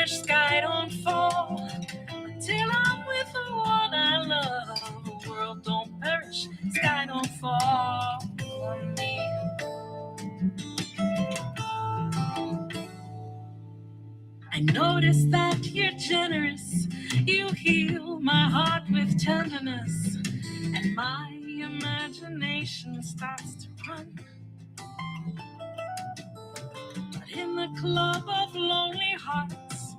perish, sky don't fall. Until I'm with the one I love, the world don't perish, sky don't fall on me. I notice that you're generous. You heal my heart with tenderness, and my imagination starts to run. But in the club of lonely hearts,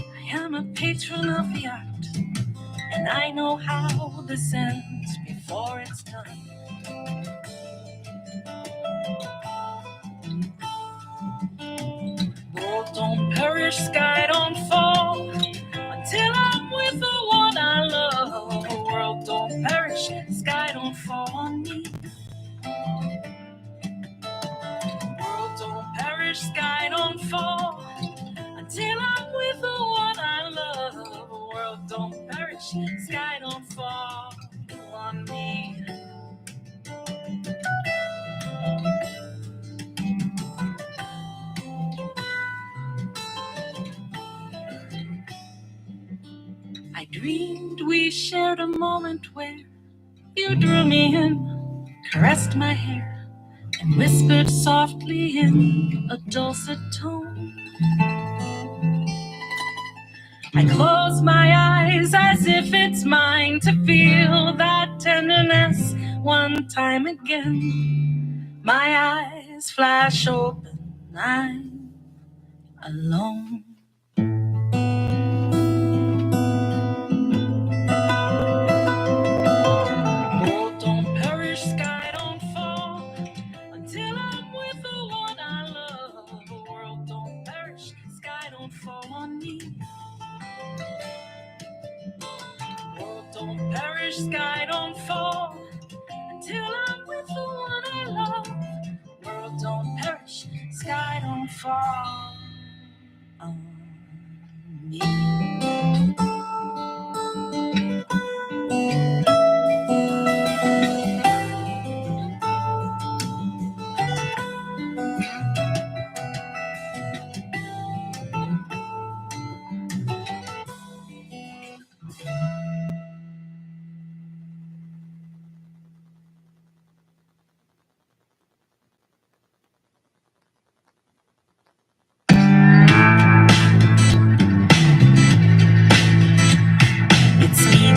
I am a patron of the art, and I know how this ends before it's done. World don't perish, sky don't fall. Until I'm with the one I love, the world don't perish, sky don't fall on me. World don't perish, sky don't fall. Until I'm with the one I love, the world don't perish, sky don't fall on me. I dreamed we shared a moment where you drew me in, caressed my hair, and whispered softly in a dulcet tone. I close my eyes as if it's mine to feel that tenderness one time again. My eyes flash open, I'm alone. World don't perish, sky don't fall. Until I'm with the one I love, the world don't perish, sky don't fall on me. World don't perish, sky don't fall. Until I'm with the one I love, world don't perish, sky don't fall on me.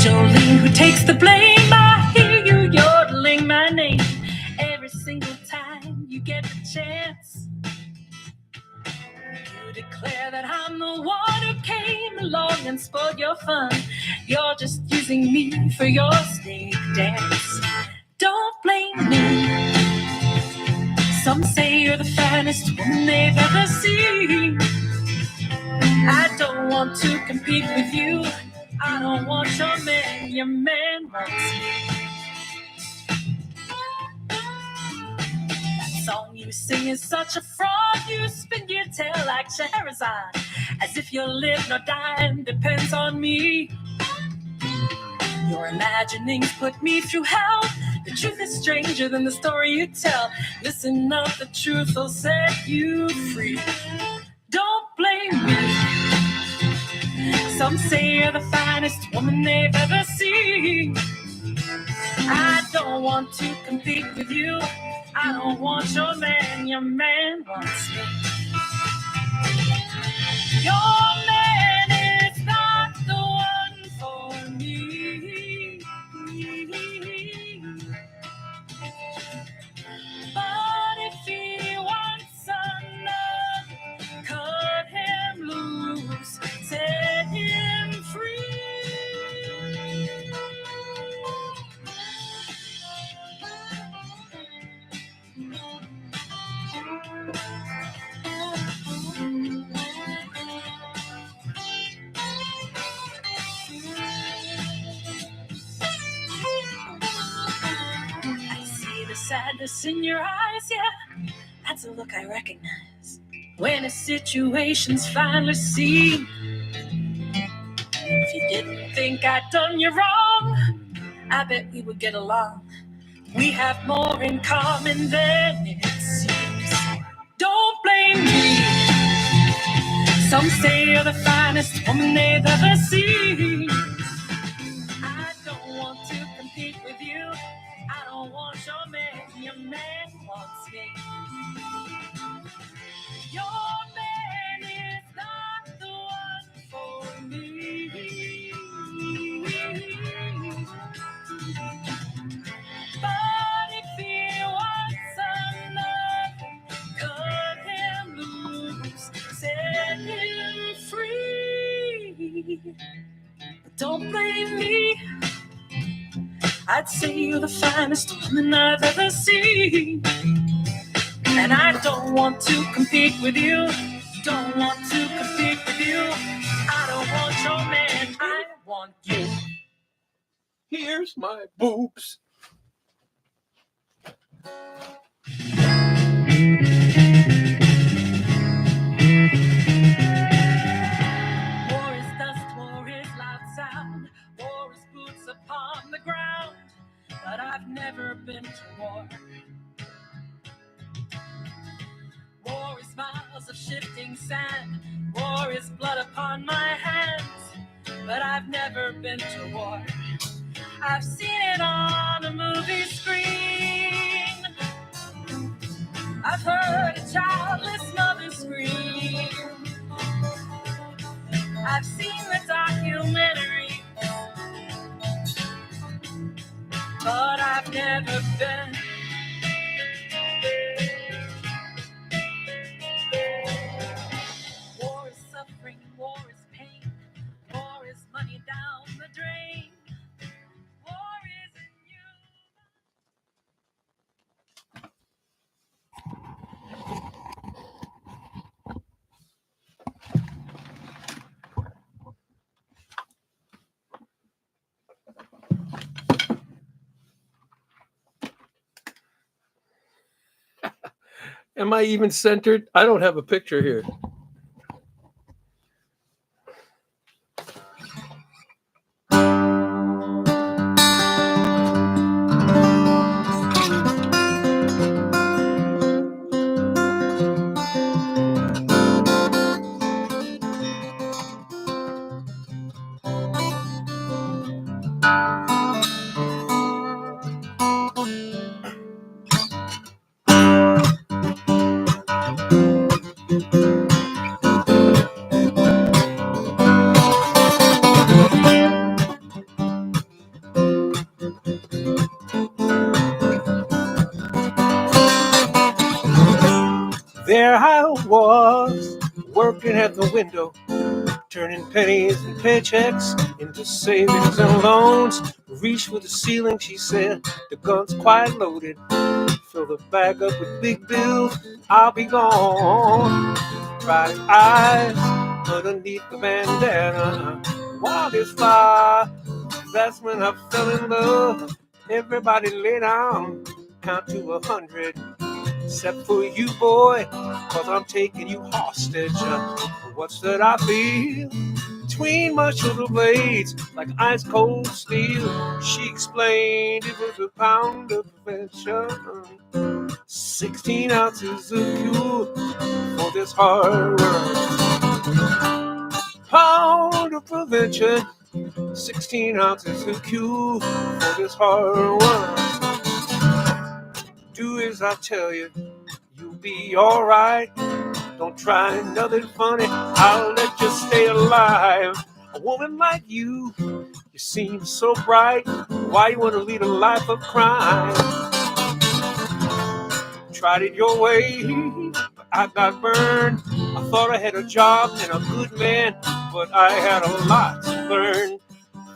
Charlene, who takes the blame? I hear you yodeling my name every single time you get the chance. You declare that I'm the one who came along and spoiled your fun. You're just using me for your snake dance. Don't blame me. Some say you're the finest woman they've ever seen. I don't want to compete with you. I don't want your man wants me. That song you sing is such a fraud. You spin your tail like Scheherazade, as if your live nor die depends on me. Your imaginings put me through hell. The truth is stranger than the story you tell. Listen up, the truth will set you free. Don't blame me. Some say you're the finest woman they've ever seen. I don't want to compete with you. I don't want your man wants me. Your man is not the one for me. But if he wants another, cut him loose, set him free. Sadness in your eyes, yeah, that's a look I recognize when a situation's finally seen. If you didn't think I'd done you wrong, I bet we would get along. We have more in common than it seems. Don't blame me. Some Some say you're the finest woman they've ever seen. I don't want to compete with you. I don't want your man wants me. Your man is not the one for me. But if he wants another, cut him loose, set him free. But don't blame me. I'd say you're the finest woman I've ever seen. And I don't want to compete with you. Don't want to compete with you. I don't want your man, I want you. Here's my boobs. War is dust, war is loud sound, war is boots upon the ground. But I've never been to war. War is miles of shifting sand, war is blood upon my hands. But I've never been to war. I've seen it on a movie screen. I've heard a childless mother scream. I've seen the documentary, but I've never been. War is suffering, war is pain, war is money down the drain. War is in you. Am I even centered? I don't have a picture here. There I was, working at the window, turning pennies and paychecks into savings and loans. Reach for the ceiling, she said, the gun's quite loaded. Fill the bag up with big bills, I'll be gone. Bright eyes underneath the bandana, wild as fire. That's when I fell in love. Everybody lay down, count to 100. Except for you, boy, cause I'm taking you hostage. What's that I feel between my shoulder blades, like ice cold steel? She explained it was a pound of prevention, 16 ounces of fuel for this hard work. Pound of prevention, 16 ounces of fuel for this hard work. Do as I tell you, you'll be alright. Don't try nothing funny, I'll let you stay alive. A woman like you seem so bright. Why you wanna lead a life of crime? Tried it your way, but I got burned. I thought I had a job and a good man, but I had a lot to learn.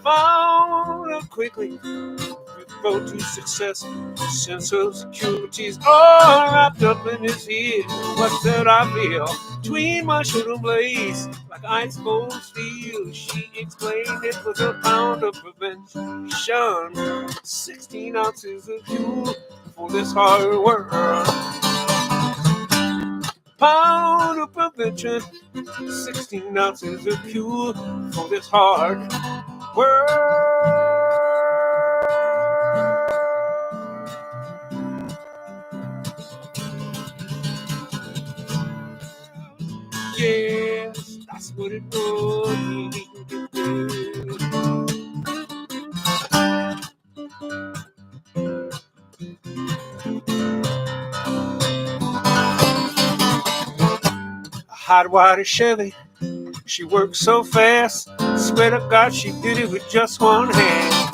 Found out quickly, road to success, sense of security's all wrapped up in his head. What's that I feel between my shoulder blades, like ice cold steel? She explained it was a pound of prevention, 16 ounces of fuel for this hard work. Pound of prevention, 16 ounces of fuel for this hard work. Yes, That's what it would be. A hot water Chevy, she worked so fast. Swear to God, she did it with just one hand.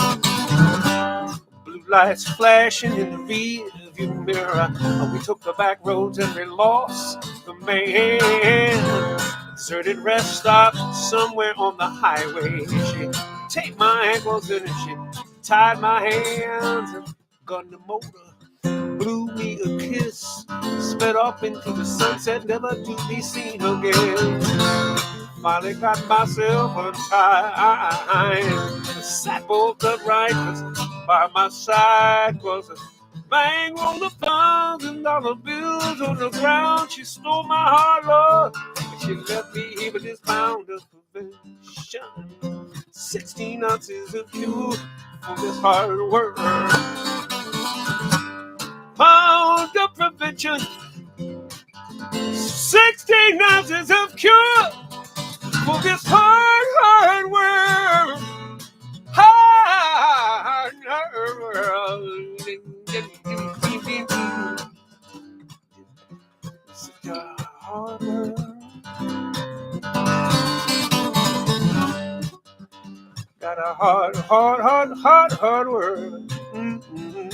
Blue lights flashing in the rearview mirror. We took the back roads and we lost the man. Deserted rest stop somewhere on the highway. She taped my ankles and she tied my hands and gunned the motor. Blew me a kiss, sped up into the sunset, never to be seen again. Finally got myself untied, sat bolt upright, 'cause by my side was a bang on the $1,000 bills on the ground. She stole my heart, Lord, and she left me here with this pound of prevention. 16 ounces of fuel for this hard work. Pound of prevention, 16 ounces of cure for this hard work. Hard work. Such a hard work. Got a hard work. Mm-hmm.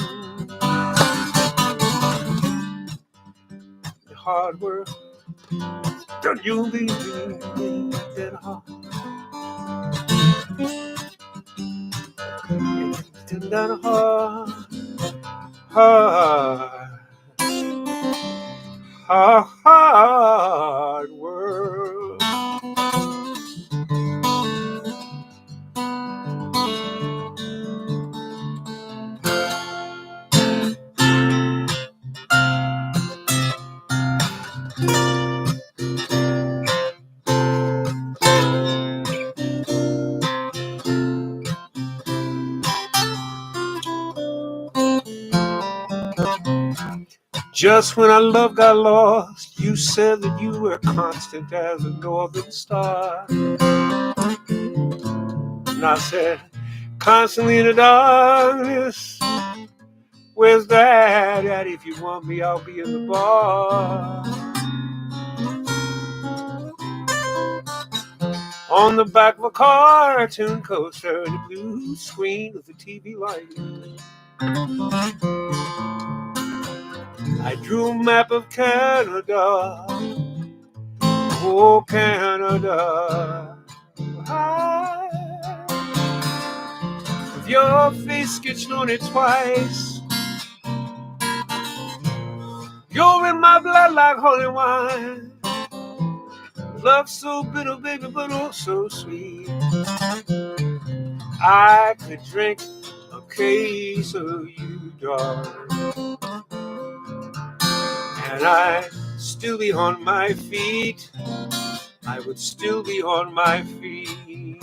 Hard work. Don't you believe that hard? That hard work. Just when I love got lost, you said that you were constant as a northern star. And I said, constantly in the darkness, where's that at? If you want me, I'll be in the bar. On the back of a cartoon coaster, the blue screen of the TV light, I drew a map of Canada. Oh, Canada. With your face sketched on it twice. You're in my blood like holy wine. Love so bitter, baby, but oh so sweet. I could drink a case of you, darling, and I'd still be on my feet. I would still be on my feet.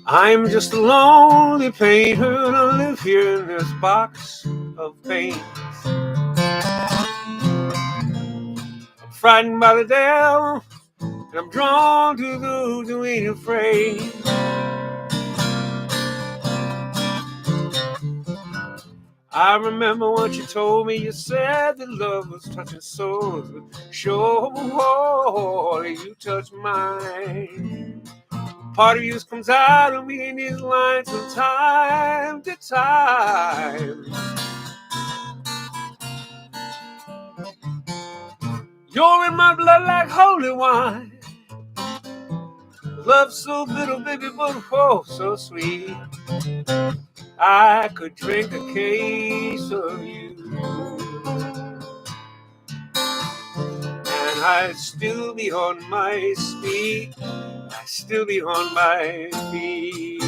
I'm just a lonely painter and I live here in this box of paints. I'm frightened by the devil and I'm drawn to those who ain't afraid. I remember once you told me, you said that love was touching souls, but sure you touched mine. Part of you comes out of me in these lines from time to time. You're in my blood like holy wine. Love so bitter, baby, but oh, so sweet. I could drink a case of you, and I'd still be on my feet. I'd still be on my feet.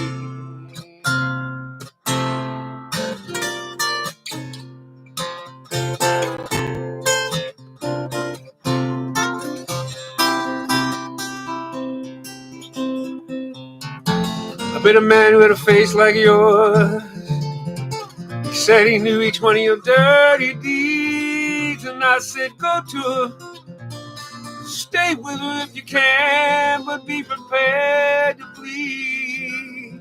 Met a man with a face like yours. He said he knew each one of your dirty deeds, and I said, go to her. Stay with her if you can, but be prepared to bleed.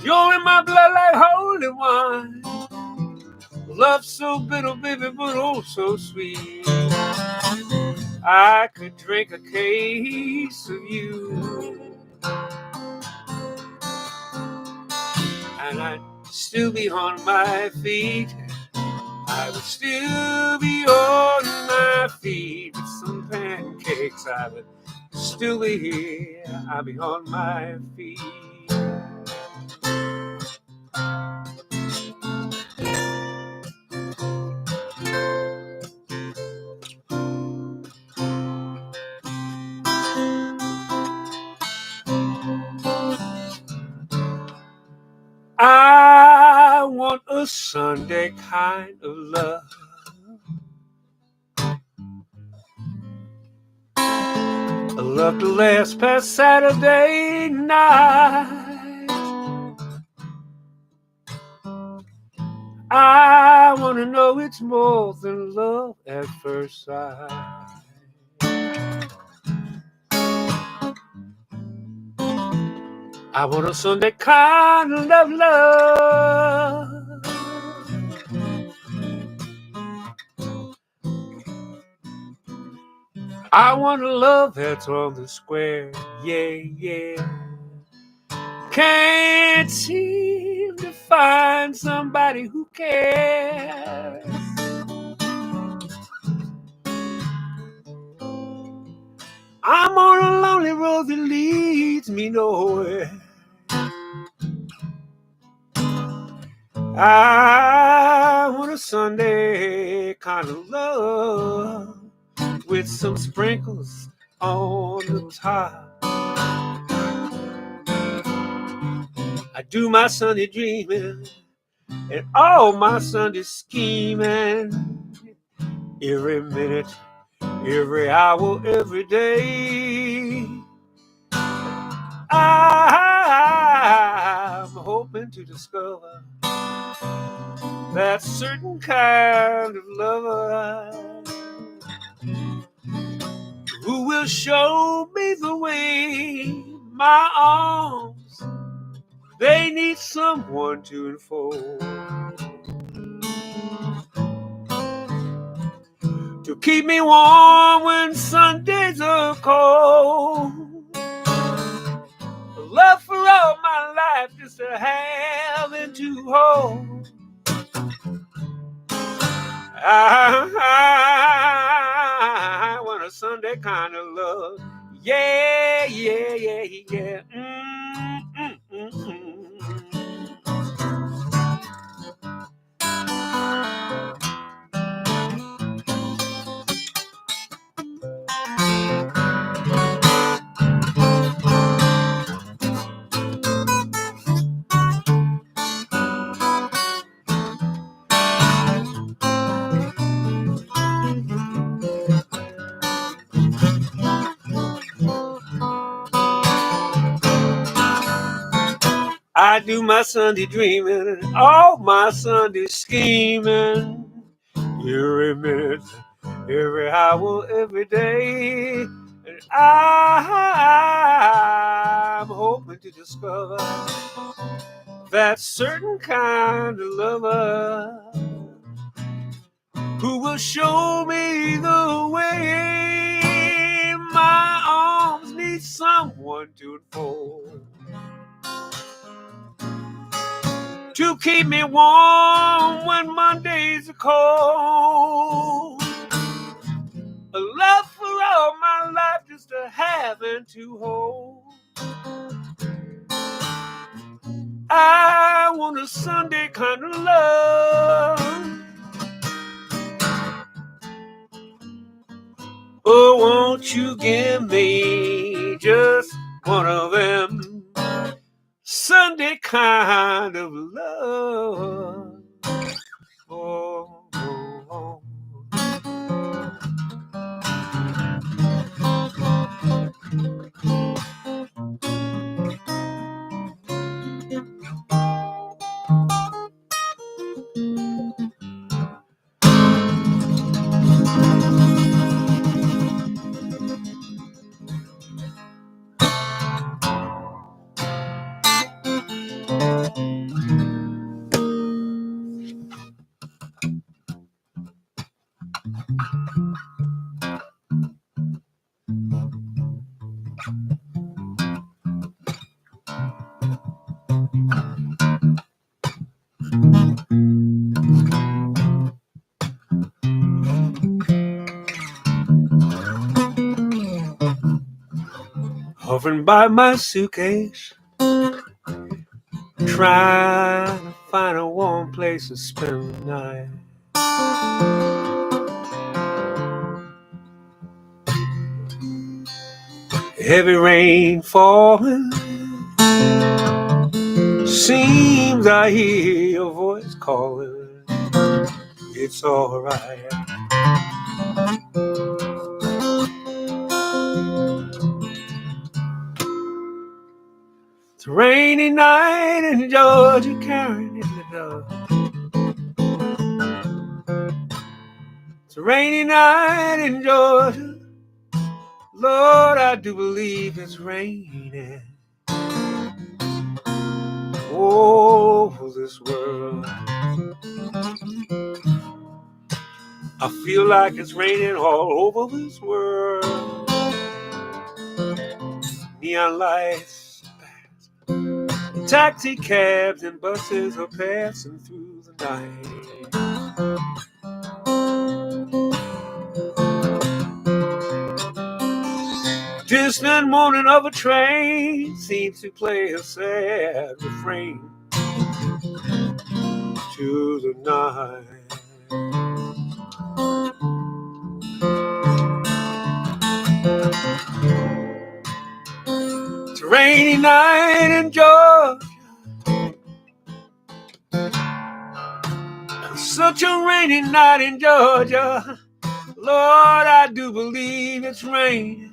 You're in my blood like holy wine. Love so bitter, baby, but oh so sweet. I could drink a case of you, and I'd still be on my feet. I would still be on my feet with some pancakes. I would still be here. I'd be on my feet. I want a Sunday kind of love. A love to last past Saturday night. I want to know it's more than love at first sight. I want a Sunday kind of love. I want a love that's on the square, yeah, yeah. Can't seem to find somebody who cares. I'm on a lonely road that leads me nowhere. I want a Sunday kind of love with some sprinkles on the top. I do my Sunday dreaming and all my Sunday scheming. Every minute, every hour, every day. I'm hoping to discover that certain kind of lover who will show me the way. My arms, they need someone to enfold, to keep me warm when Sundays are cold. Love for all my life just to have and to hold. I want a Sunday kind of love. Yeah, yeah, yeah, yeah. I do my Sunday dreaming and all my Sunday scheming. Every minute, every hour, every day. And I'm hoping to discover that certain kind of lover who will show me the way. My arms need someone to enfold, to keep me warm when Mondays are cold. A love for all my life just to have and to hold. I want a Sunday kind of love. Oh, won't you give me just one of them Sunday kind of love? Oh, oh, oh. hovering by my suitcase, trying to find a warm place to spend the night. Heavy rain falling, seems I hear your voice calling. It's alright. It's a rainy night in Georgia, carrying in the dark. It's a rainy night in Georgia. Lord, I do believe it's raining over this world. I feel like it's raining all over this world. Neon lights, taxi cabs and buses are passing through the night. Distant moaning of a train seems to play a sad refrain to the night. It's a rainy night in Georgia. Such a rainy night in Georgia. Lord, I do believe it's raining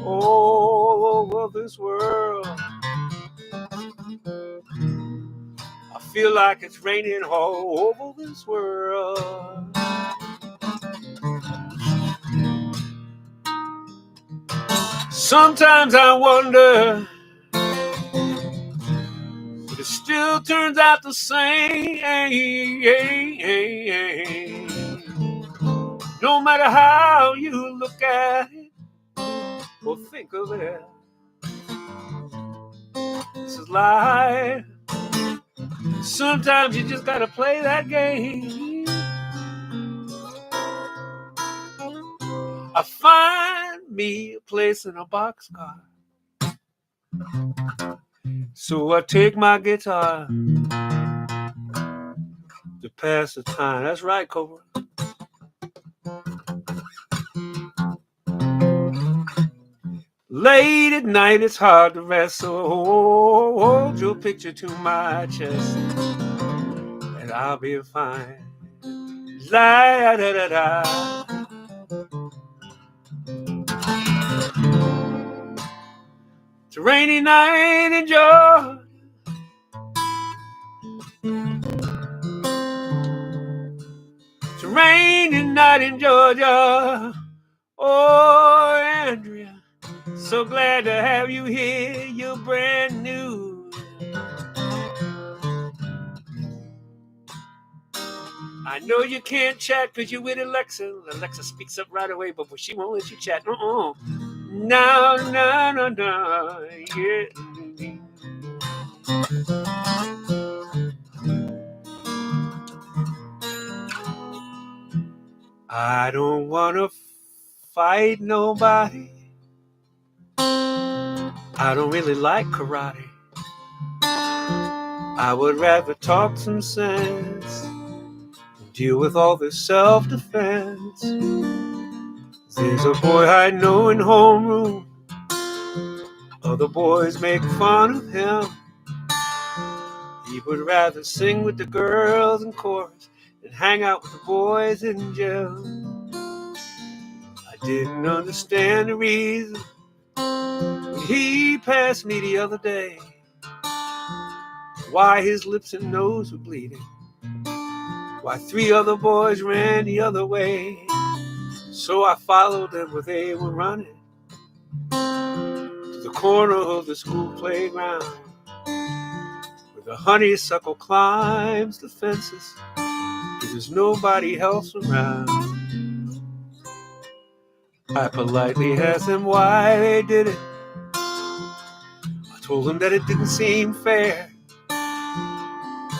all over this world. I feel like it's raining all over this world. Sometimes I wonder if it still turns out the same. No matter how you look at it or think of it, this is life. Sometimes you just gotta play that game. I find me a place in a boxcar, so I take my guitar to pass the time. That's right, Cobra. Late at night, it's hard to rest, so hold your picture to my chest, and I'll be fine. La da da da. It's a rainy night in Georgia. It's a rainy night in Georgia. Oh, Andrea, so glad to have you here. You're brand new. I know you can't chat because you're with Alexa. Alexa speaks up right away, but she won't let you chat. No, no, no, yeah. I don't want to fight nobody. I don't really like karate. I would rather talk some sense, deal with all this self-defense. There's a boy I know in homeroom. Other boys make fun of him. He would rather sing with the girls in chorus than hang out with the boys in jail. I didn't understand the reason when he passed me the other day, why his lips and nose were bleeding, why 3 other boys ran the other way. So I followed them where they were running, to the corner of the school playground, where the honeysuckle climbs the fences, there's nobody else around. I politely asked them why they did it. I told him that it didn't seem fair.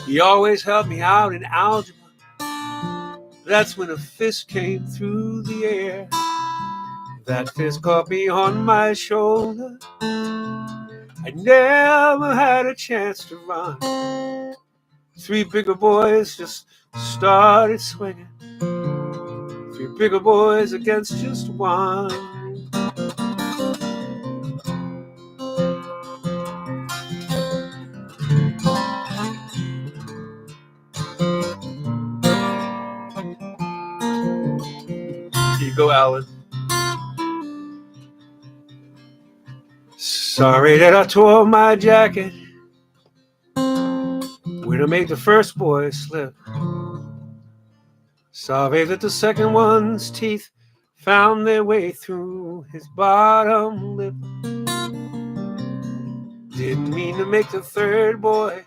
He always helped me out in algebra. That's when a fist came through the air. That fist caught me on my shoulder. I never had a chance to run. Three bigger boys just started swinging. Three bigger boys against just one. Here you go, Alan. Sorry that I tore my jacket when I made the first boy slip. Sorry that the second one's teeth found their way through his bottom lip. Didn't mean to make the third boy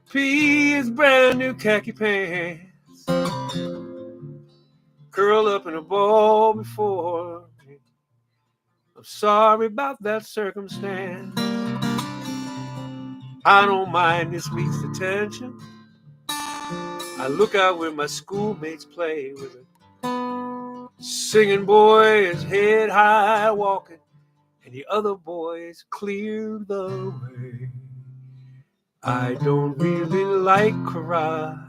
pee his brand new khaki pants. Curl up in a ball before me. I'm sorry about that circumstance. I don't mind this week's detention. I look out where my schoolmates play with a singing boy is head high walking, and the other boys clear the way. I don't really like karate.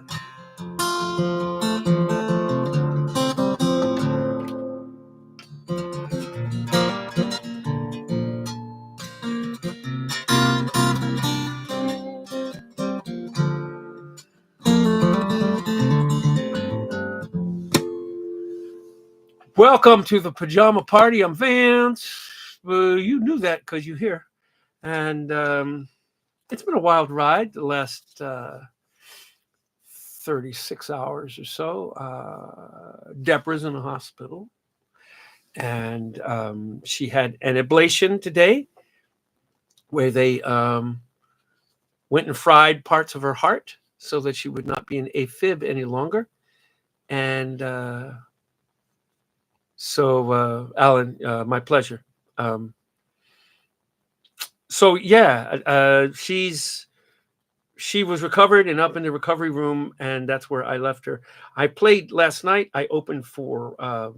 Welcome to the Pajama Party. I'm Vance. You knew that because you're here. And it's been a wild ride the last 36 hours or so. Deborah's in the hospital. And she had an ablation today where they went and fried parts of her heart so that she would not be an AFib any longer. And so, Alan, my pleasure. She was recovered and up in the recovery room, and that's where I left her. I played last night. I opened for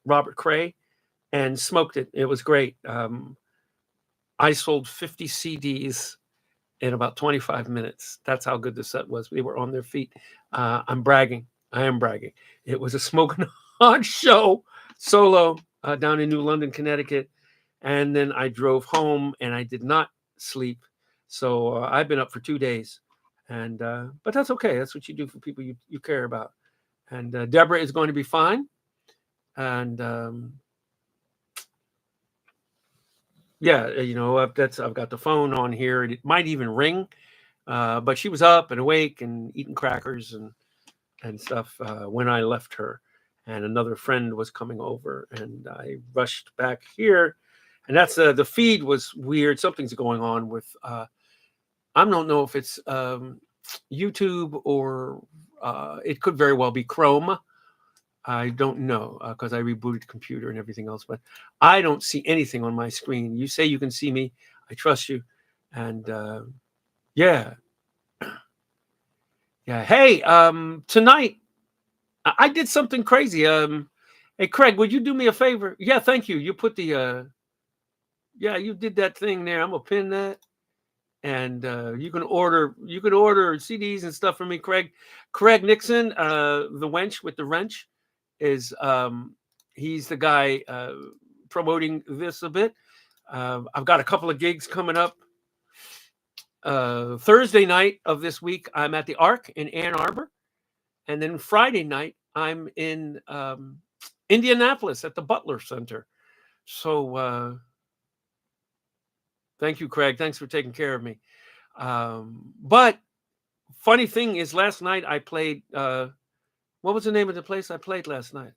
Robert Cray and smoked it. It was great. I sold 50 CDs in about 25 minutes. That's how good the set was. We were on their feet. I'm bragging. I am bragging. It was a smoking hot show solo down in New London, Connecticut. And then I drove home and I did not sleep. So I've been up for 2 days. And but that's okay. That's what you do for people you care about. And Deborah is going to be fine. And I've got the phone on here. It might even ring. But she was up and awake and eating crackers and stuff when I left her. And another friend was coming over, and I rushed back here. And that's the feed was weird. Something's going on with I don't know if it's YouTube or it could very well be Chrome. I don't know because I rebooted the computer and everything else, but I don't see anything on my screen. You say you can see me. I trust you. And yeah. Hey, tonight I did something crazy. Hey, Craig, would you do me a favor? Yeah, thank you. You put the you did that thing there. I'm gonna pin that, and you can order CDs and stuff from me, Craig. Craig Nixon, the wench with the wrench, is he's the guy promoting this a bit. I've got a couple of gigs coming up. Thursday night of this week, I'm at the Arc in Ann Arbor, and then Friday night I'm in Indianapolis at the Butler Center. So thank you, Craig. Thanks for taking care of me. But funny thing is, last night I played. What was the name of the place I played last night?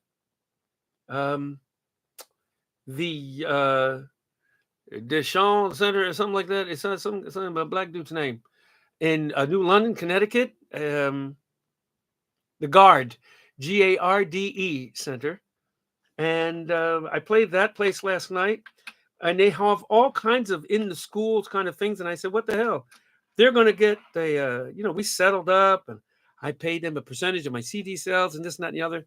The Deschamps Center or something like that. It's something about a black dude's name in New London, Connecticut. The Garde, Garde Center, and I played that place last night. And they have all kinds of in the schools kind of things. And I said, what the hell? They're going to get we settled up, and I paid them a percentage of my CD sales and this and that and the other.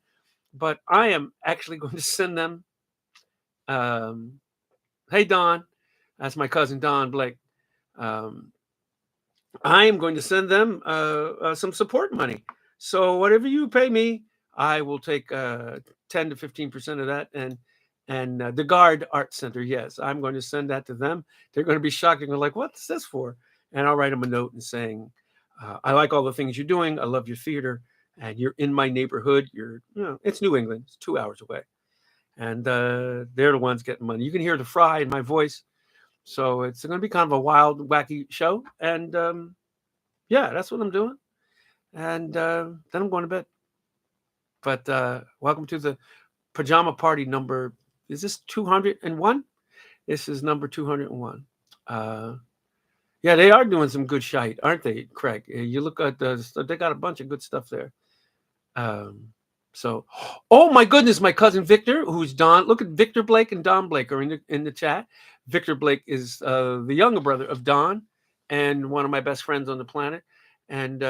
But I am actually going to send them Hey, Don. That's my cousin, Don Blake. Um, I am going to send them some support money. So whatever you pay me, I will take 10 to 15% of that. And the Guard Art Center, yes, I'm going to send that to them. They're going to be shocked. They're like, what's this for? And I'll write them a note and saying, I like all the things you're doing. I love your theater. And you're in my neighborhood. It's New England. It's 2 hours away. And they're the ones getting money. You can hear the fry in my voice. So it's going to be kind of a wild, wacky show. And yeah, that's what I'm doing. And then I'm going to bed. But welcome to the Pajama Party number. Is this 201? This is number 201. Yeah, they are doing some good shite, aren't they, Craig? You look at they got a bunch of good stuff there. So, oh my goodness, my cousin Victor, who's Don. Look at Victor Blake and Don Blake are in the chat. Victor Blake is the younger brother of Don and one of my best friends on the planet. And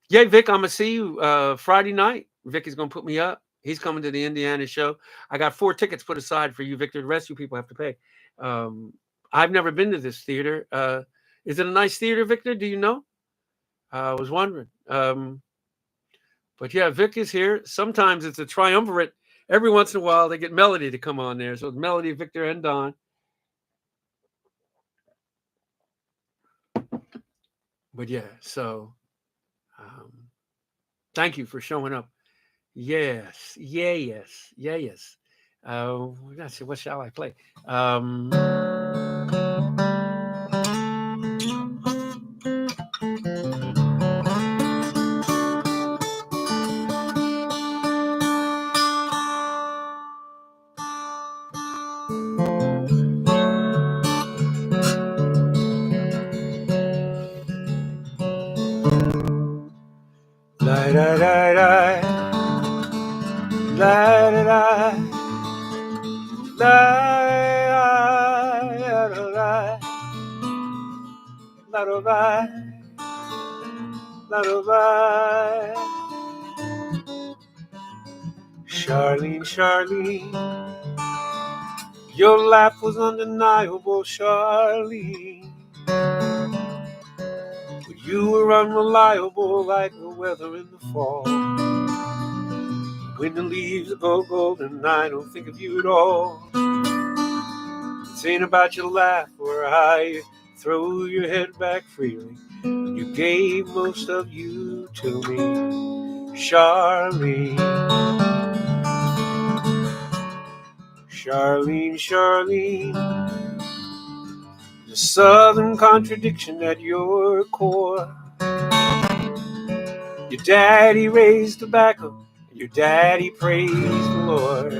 yeah, Vic, I'm gonna see you Friday night. Vic is gonna put me up. He's coming to the Indiana show. I got 4 tickets put aside for you, Victor. The rest of you people have to pay. I've never been to this theater. Is it a nice theater, Victor? Do you know? I was wondering. But yeah, Vic is here. Sometimes it's a triumvirate. Every once in a while, they get Melody to come on there. So it's Melody, Victor, and Don. But yeah, so thank you for showing up. Yes, yes. Let's see, what shall I play? La da da da, la da da, la da da, la da da, la da da. Charlene, Charlene, your laugh was undeniable, Charlene. But you were unreliable like the weather in the fall. When the leaves go golden, I don't think of you at all. This ain't about your laugh or how you throw your head back freely. You gave most of you to me, Charlene. Charlene, Charlene, the southern contradiction at your core. Your daddy raised tobacco, and your daddy praised the Lord.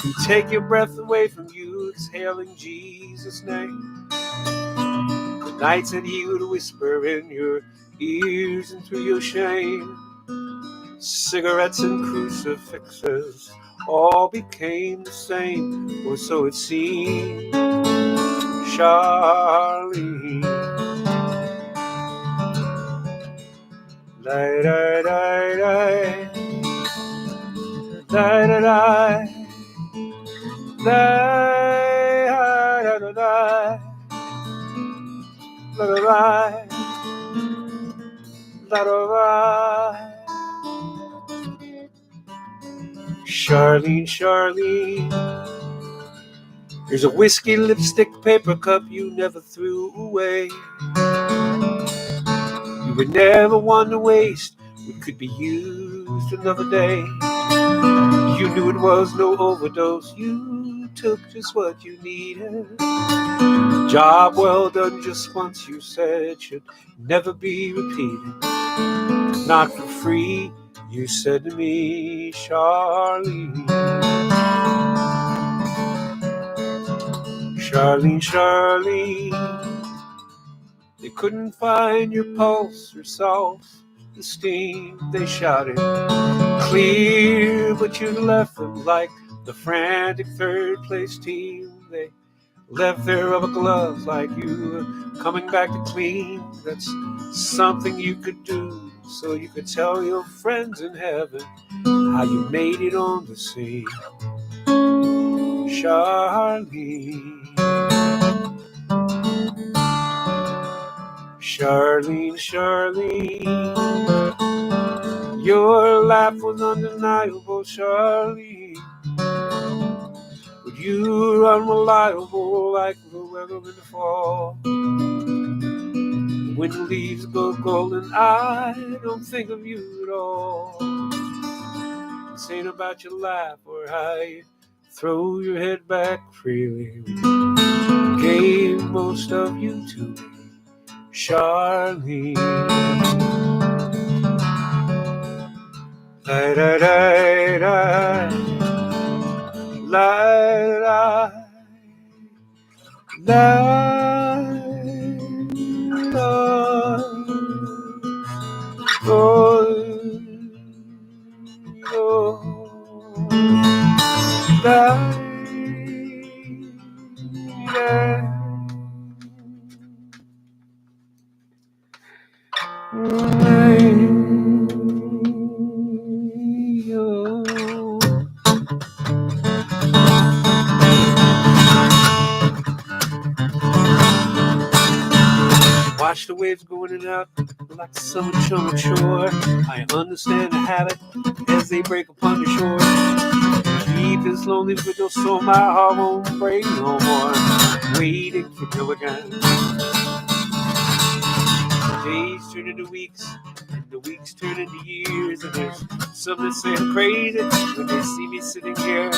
You take your breath away from you, exhaling Jesus' name. The nights that he would whisper in your ears and through your shame. Cigarettes and crucifixes all became the same, or so it seemed, Charlene. Da da da da, da da da, da da da, da da da. Charlene, Charlene, here's a whiskey lipstick paper cup you never threw away. You were never one to waste what could be used another day. You knew it was no overdose, you took just what you needed. A job well done just once, you said, should never be repeated. Not for free, you said to me, Charlene. Charlene, Charlene, they couldn't find your pulse or self-esteem. They shouted clear, but you left them like the frantic third-place team. They left their rubber gloves like you were coming back to clean. That's something you could do so you could tell your friends in heaven how you made it on the scene. Charlene. Charlene, Charlene, your laugh was undeniable, Charlene. But you're unreliable like the weather in the fall. When the leaves go golden, I don't think of you at all. This ain't about your laugh or how you throw your head back freely. Gave most of you to me, Charlene. La da da da, la da da, watch the waves go in and out like the summer chum on shore. I understand the habit as they break upon the shore. Keep this lonely widow so my heart won't break no more. Waiting for Gilligan. Days turn into weeks, and the weeks turn into years. And there's some that say I'm crazy when they see me sitting here.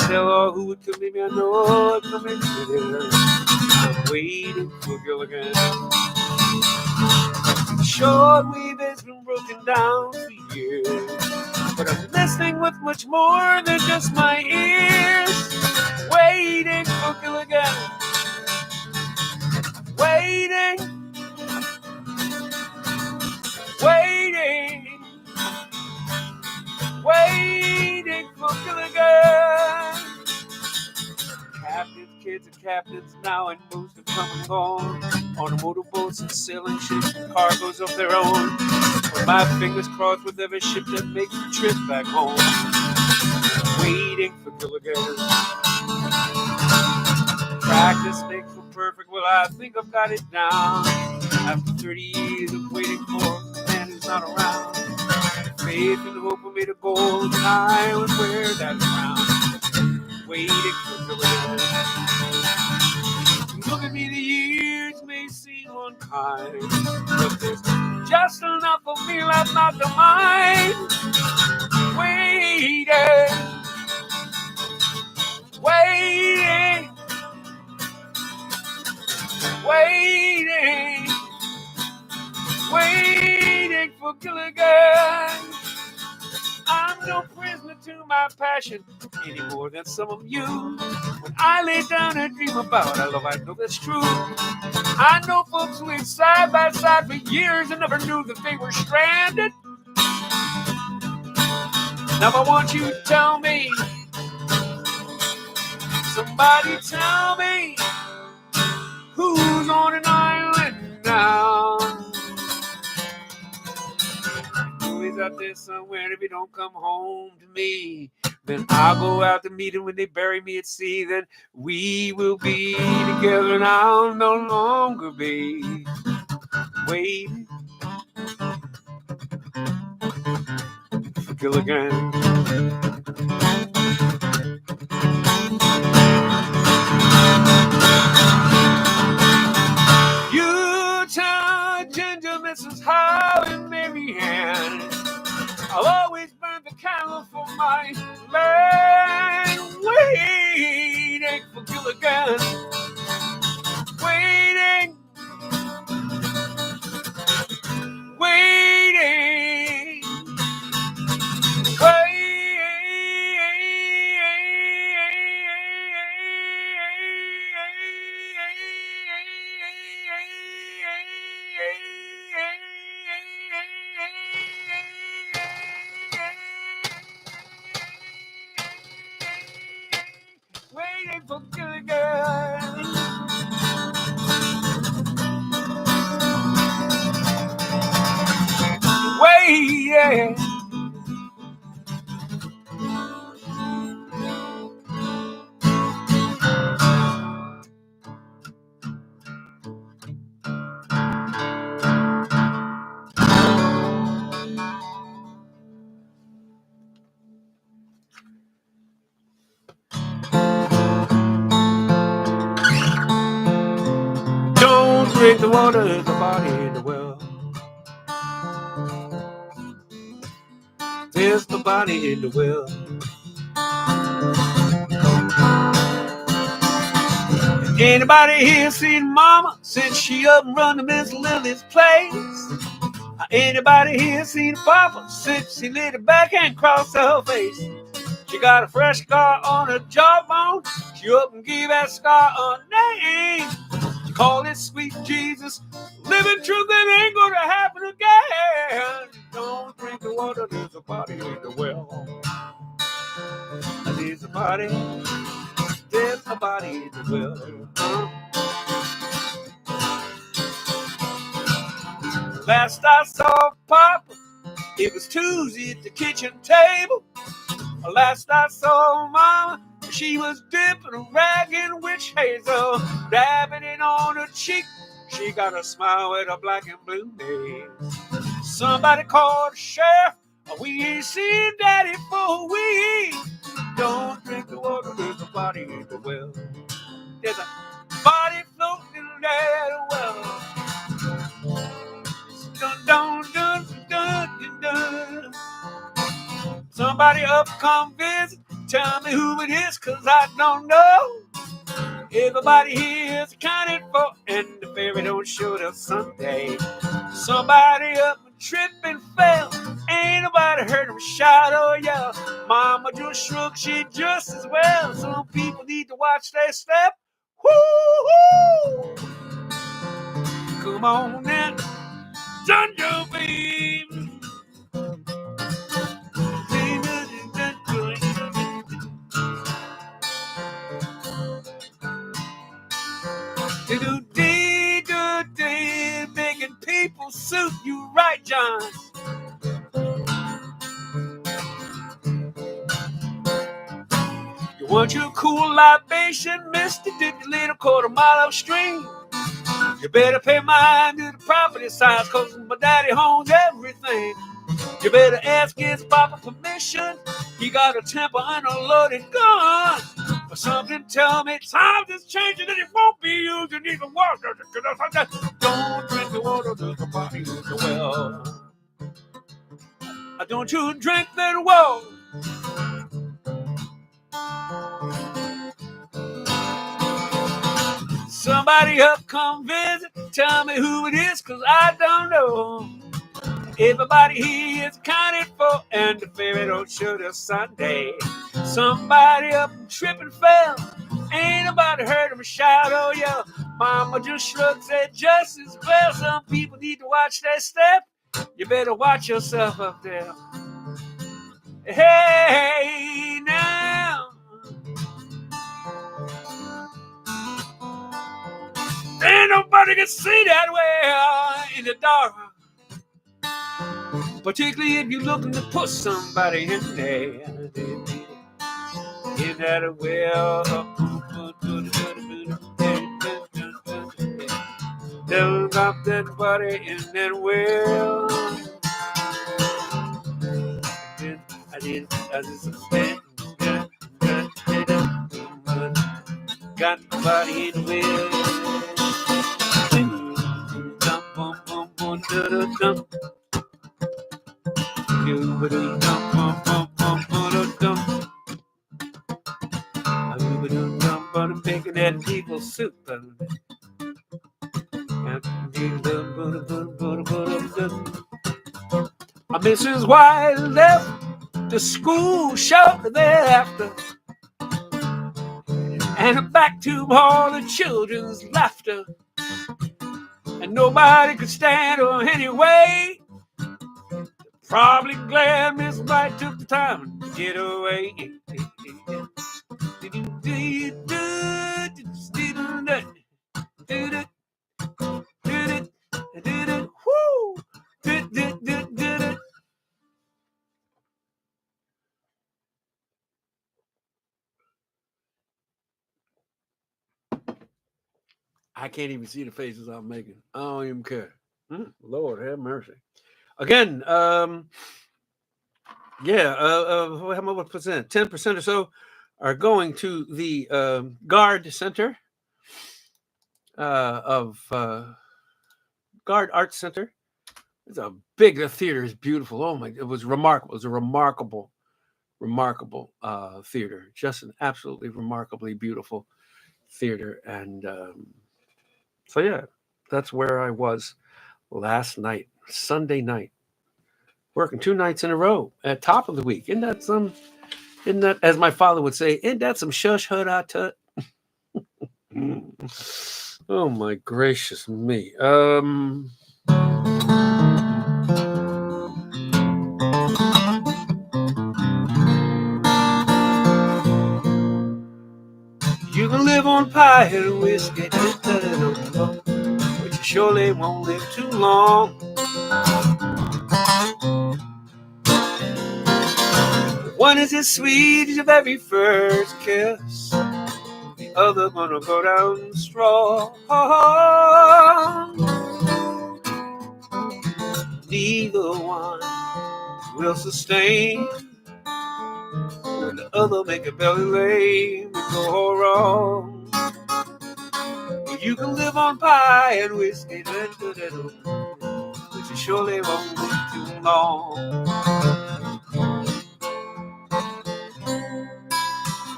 Tell all who would come me, I know I'm coming to there. I'm waiting for Gilligan. The short wave has been broken down for years, but I'm listening with much more than just my ears. Waiting for Gilligan. Waiting. Waiting. Waiting for Gilligan. Captains, kids, and captains now, and most have come and gone on motorboats and sailing ships and cargoes of their own. With my fingers crossed with every ship that makes the trip back home. Waiting for Gilligan. Practice makes for perfect. Well, I think I've got it down. After 30 years of waiting for a man who's not around. Faith and hope were made of gold, and I would wear that crown. Waiting for Gilligan. Look at me, the years may seem unkind, but there's just enough of me left not to mind. Waiting, waiting, waiting, waiting for Gilligan. I'm no prisoner to my passion any more than some of you. When I lay down and dream about our love, I know that's true. I know folks who lived side by side for years and never knew that they were stranded. Now I want you to tell me, somebody tell me, who's on an island now? He's out there somewhere. If he don't come home to me, then I'll go out to meet him when they bury me at sea. Then we will be together, and I'll no longer be waiting for Gilligan. You tell Ginger, Mrs. Howe, and Mary Ann, I'll always burn the candle for my land. Waiting for Gilligan. Waiting. Waiting. Waiting for Gilligan. Waiting. drink the water, there's a body in the well. There's the body in the well. Anybody here seen Mama since she up and run to Miss Lily's place? Anybody here seen Papa since he laid a backhand across her face? She got a fresh scar on her jawbone. She up and gave that scar a name. She called it Sweet Jesus. Living truth that ain't gonna happen again. Don't drink the water, there's a body in the well. There's a body. There's a body in the well. Last I saw Papa, it was Tuesday at the kitchen table. Last I saw Mama, she was dipping a rag in witch hazel, dabbing it on her cheek. She got a smile with a black and blue nails. Somebody called the sheriff. We ain't seen Daddy for a week. Don't drink the water, there's a body in the well. There's a body floating in that well. Dun, dun, dun, dun, dun, dun. Somebody up come visit. Tell me who it is, cause I don't know. Everybody here is accounted for, and the ferry don't show till Sunday. Somebody up and tripped and fell. Ain't nobody heard him shout or yell. Mama just shrugged, she just as well. Some people need to watch their step. Woo-hoo! Come on now, done your baby. Making people suit you right, John. You want your cool libation, mister? Dip your little quarter-mile upstream. You better pay mind to the property size, cause my daddy owns everything. You better ask his papa permission. He got a temper and a loaded gun. But something tell me times is changing and it won't be used in even water. Don't drink the water, there's a body in the well. Don't you drink that water. Somebody up come visit. Tell me who it is, cause I don't know. Everybody here is accounted for, and the ferry don't show till Sunday. Somebody up and tripped and fell. Ain't nobody heard him shout or yell. Mama just shrugged, said just as well. Some people need to watch their step. You better watch yourself up there. Hey, now. Ain't nobody can see that well in the dark. Particularly if you're looking to put somebody in there. In that well. Don't drop that body in that well. I just got the body in the well. I'm making that people soup. Mrs. White left the school shortly thereafter, and back to all the children's laughter, and nobody could stand her anyway. Probably glad Miss White took the time to get away. I can't even see the faces I'm making. I don't even care. Lord have mercy. Again, how much percent? 10% or so are going to the Guard Center of Guard Arts Center. It's a big. The theater is beautiful. Oh my! It was remarkable. It was a remarkable theater. Just an absolutely remarkably beautiful theater. And so yeah, that's where I was last night, Sunday night, working 2 nights in a row at top of the week. Isn't that some? Isn't that, as my father would say, isn't that some shush hut I tut? Oh my gracious me. You can live on pie and whiskey, but you surely won't live too long. One is as sweet as your very first kiss, the other gonna go down strong. Neither one will sustain when the other make a belly lame and go wrong. You can live on pie and whiskey, but you surely won't live too long.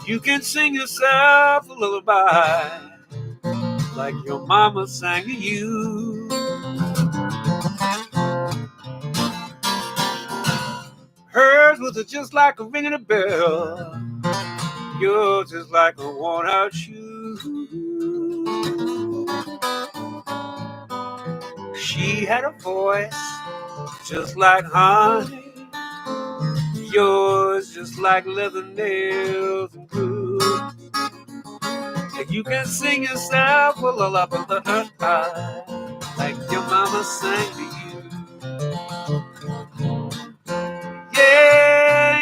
You can sing yourself a lullaby like your mama sang to you. Hers was just like a ringing a bell. Yours is like a worn out shoe. She had a voice just like honey. Yours just like leather nails and glue. And you can sing yourself a lullaby like your mama sang to you. Yeah,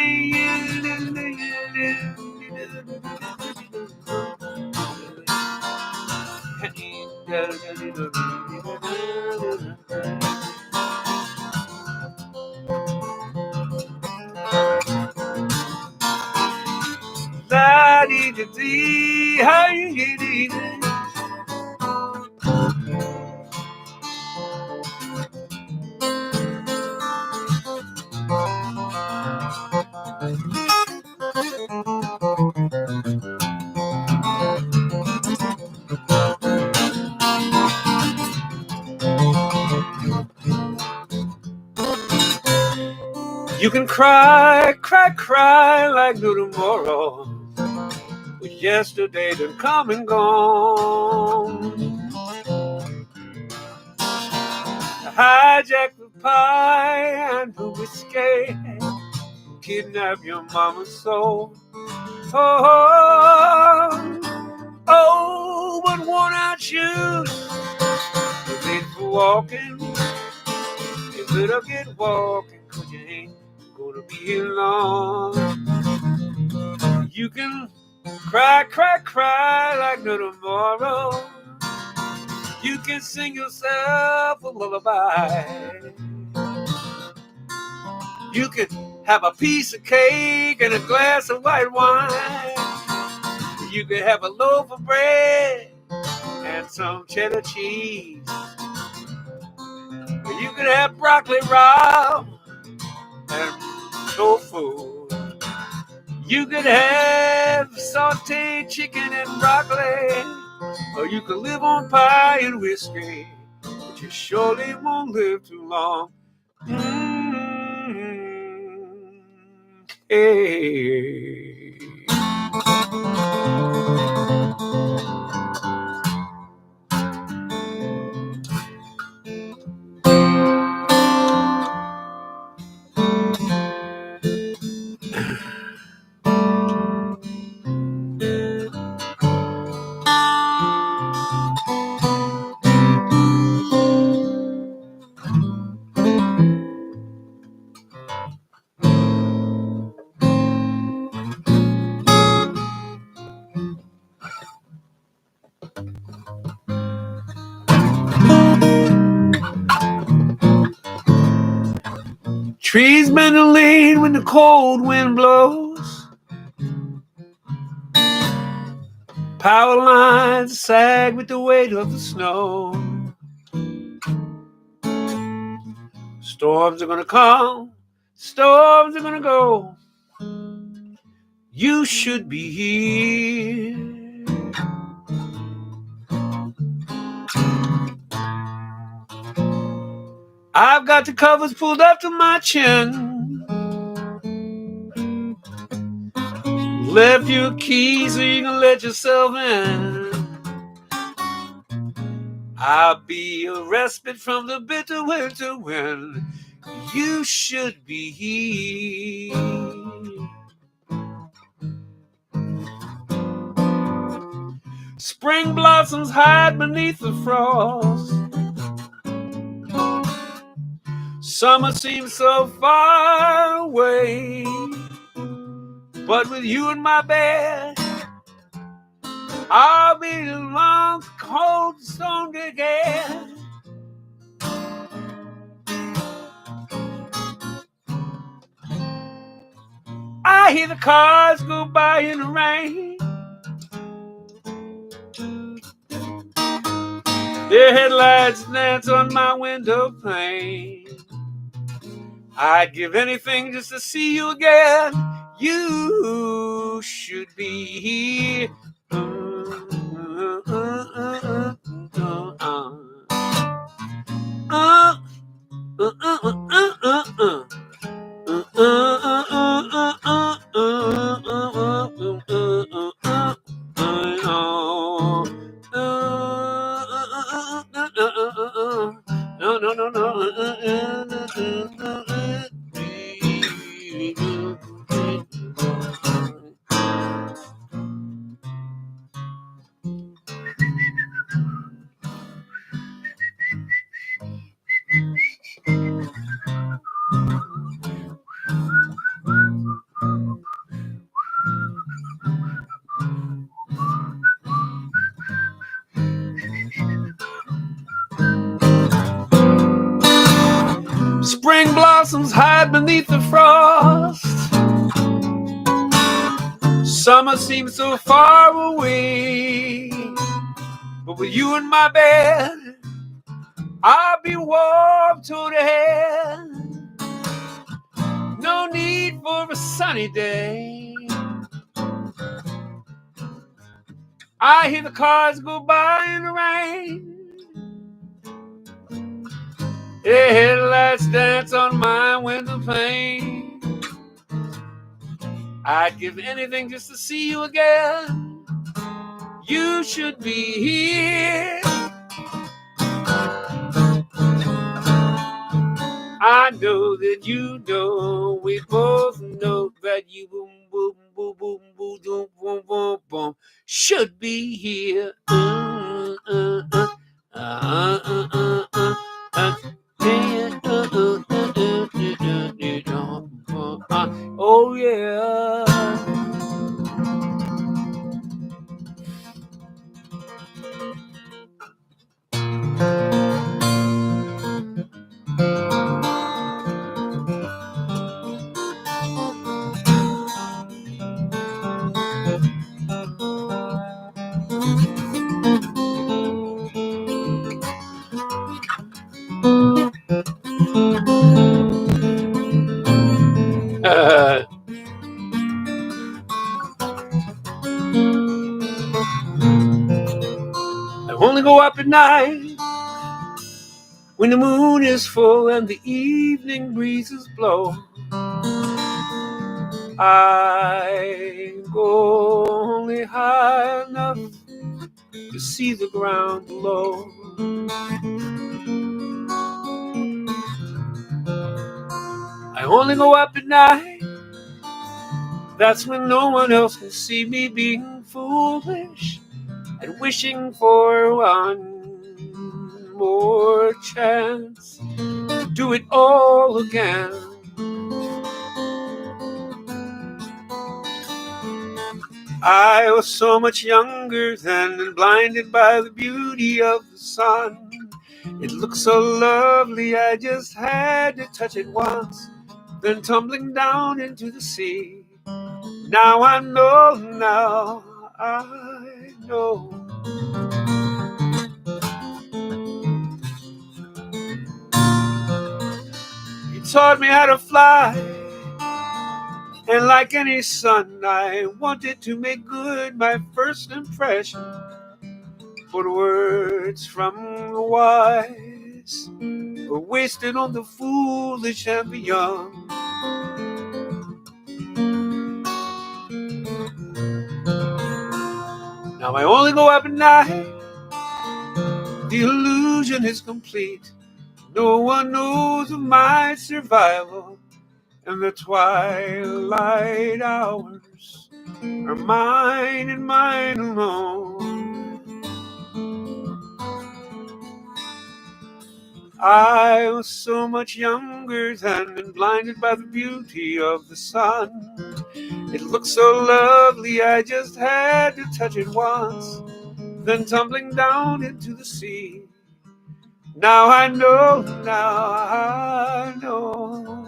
la dee dee dee, hi dee dee dee. You can cry, cry, cry like no tomorrow, but yesterday done come and gone. Hijack the pie and the whiskey, kidnap your mama's soul. Oh, but worn out shoes, they're made for walking. You better get walking, 'cause you ain't gonna be here long. You can cry, cry, cry like no tomorrow. You can sing yourself a lullaby. You can have a piece of cake and a glass of white wine. You can have a loaf of bread and some cheddar cheese. You can have broccoli raw and tofu. You could have sauteed chicken and broccoli, or you could live on pie and whiskey, but you surely won't live too long. Hey. Trees bend and lean when the cold wind blows. Power lines sag with the weight of the snow. Storms are gonna come, storms are gonna go. You should be here. I've got the covers pulled up to my chin. Left your keys so you can let yourself in. I'll be a respite from the bitter winter wind. You should be here. Spring blossoms hide beneath the frost. Summer seems so far away. But with you in my bed, I'll be the long, cold stone again. I hear the cars go by in the rain. Their headlights dance on my window pane. I'd give anything just to see you again. You should be here. Spring blossoms hide beneath the frost. Summer seems so far away. But with you in my bed, I'll be warm to the head. No need for a sunny day. I hear the cars go by in the rain. Their headlights dance on my window pane. I'd give anything just to see you again. You should be here. I know that you know, we both know that you boom, boom, boom, boom, boom, boom, boom, boom, boom, should be here. Oh yeah. I only go up at night when the moon is full and the evening breezes blow. I go only high enough to see the ground below. I only go up at night. That's when no one else can see me being foolish and wishing for one more chance to do it all again. I was so much younger then and blinded by the beauty of the sun. It looked so lovely, I just had to touch it once, then tumbling down into the sea. Now I know, now I know. taught me how to fly, and like any son, I wanted to make good my first impression. But words from the wise were wasted on the foolish and the young. Now I only go up at night, the illusion is complete. No one knows of my survival, and the twilight hours are mine and mine alone. I was so much younger then and blinded by the beauty of the sun. It looked so lovely, I just had to touch it once, then tumbling down into the sea. Now I know, now I know.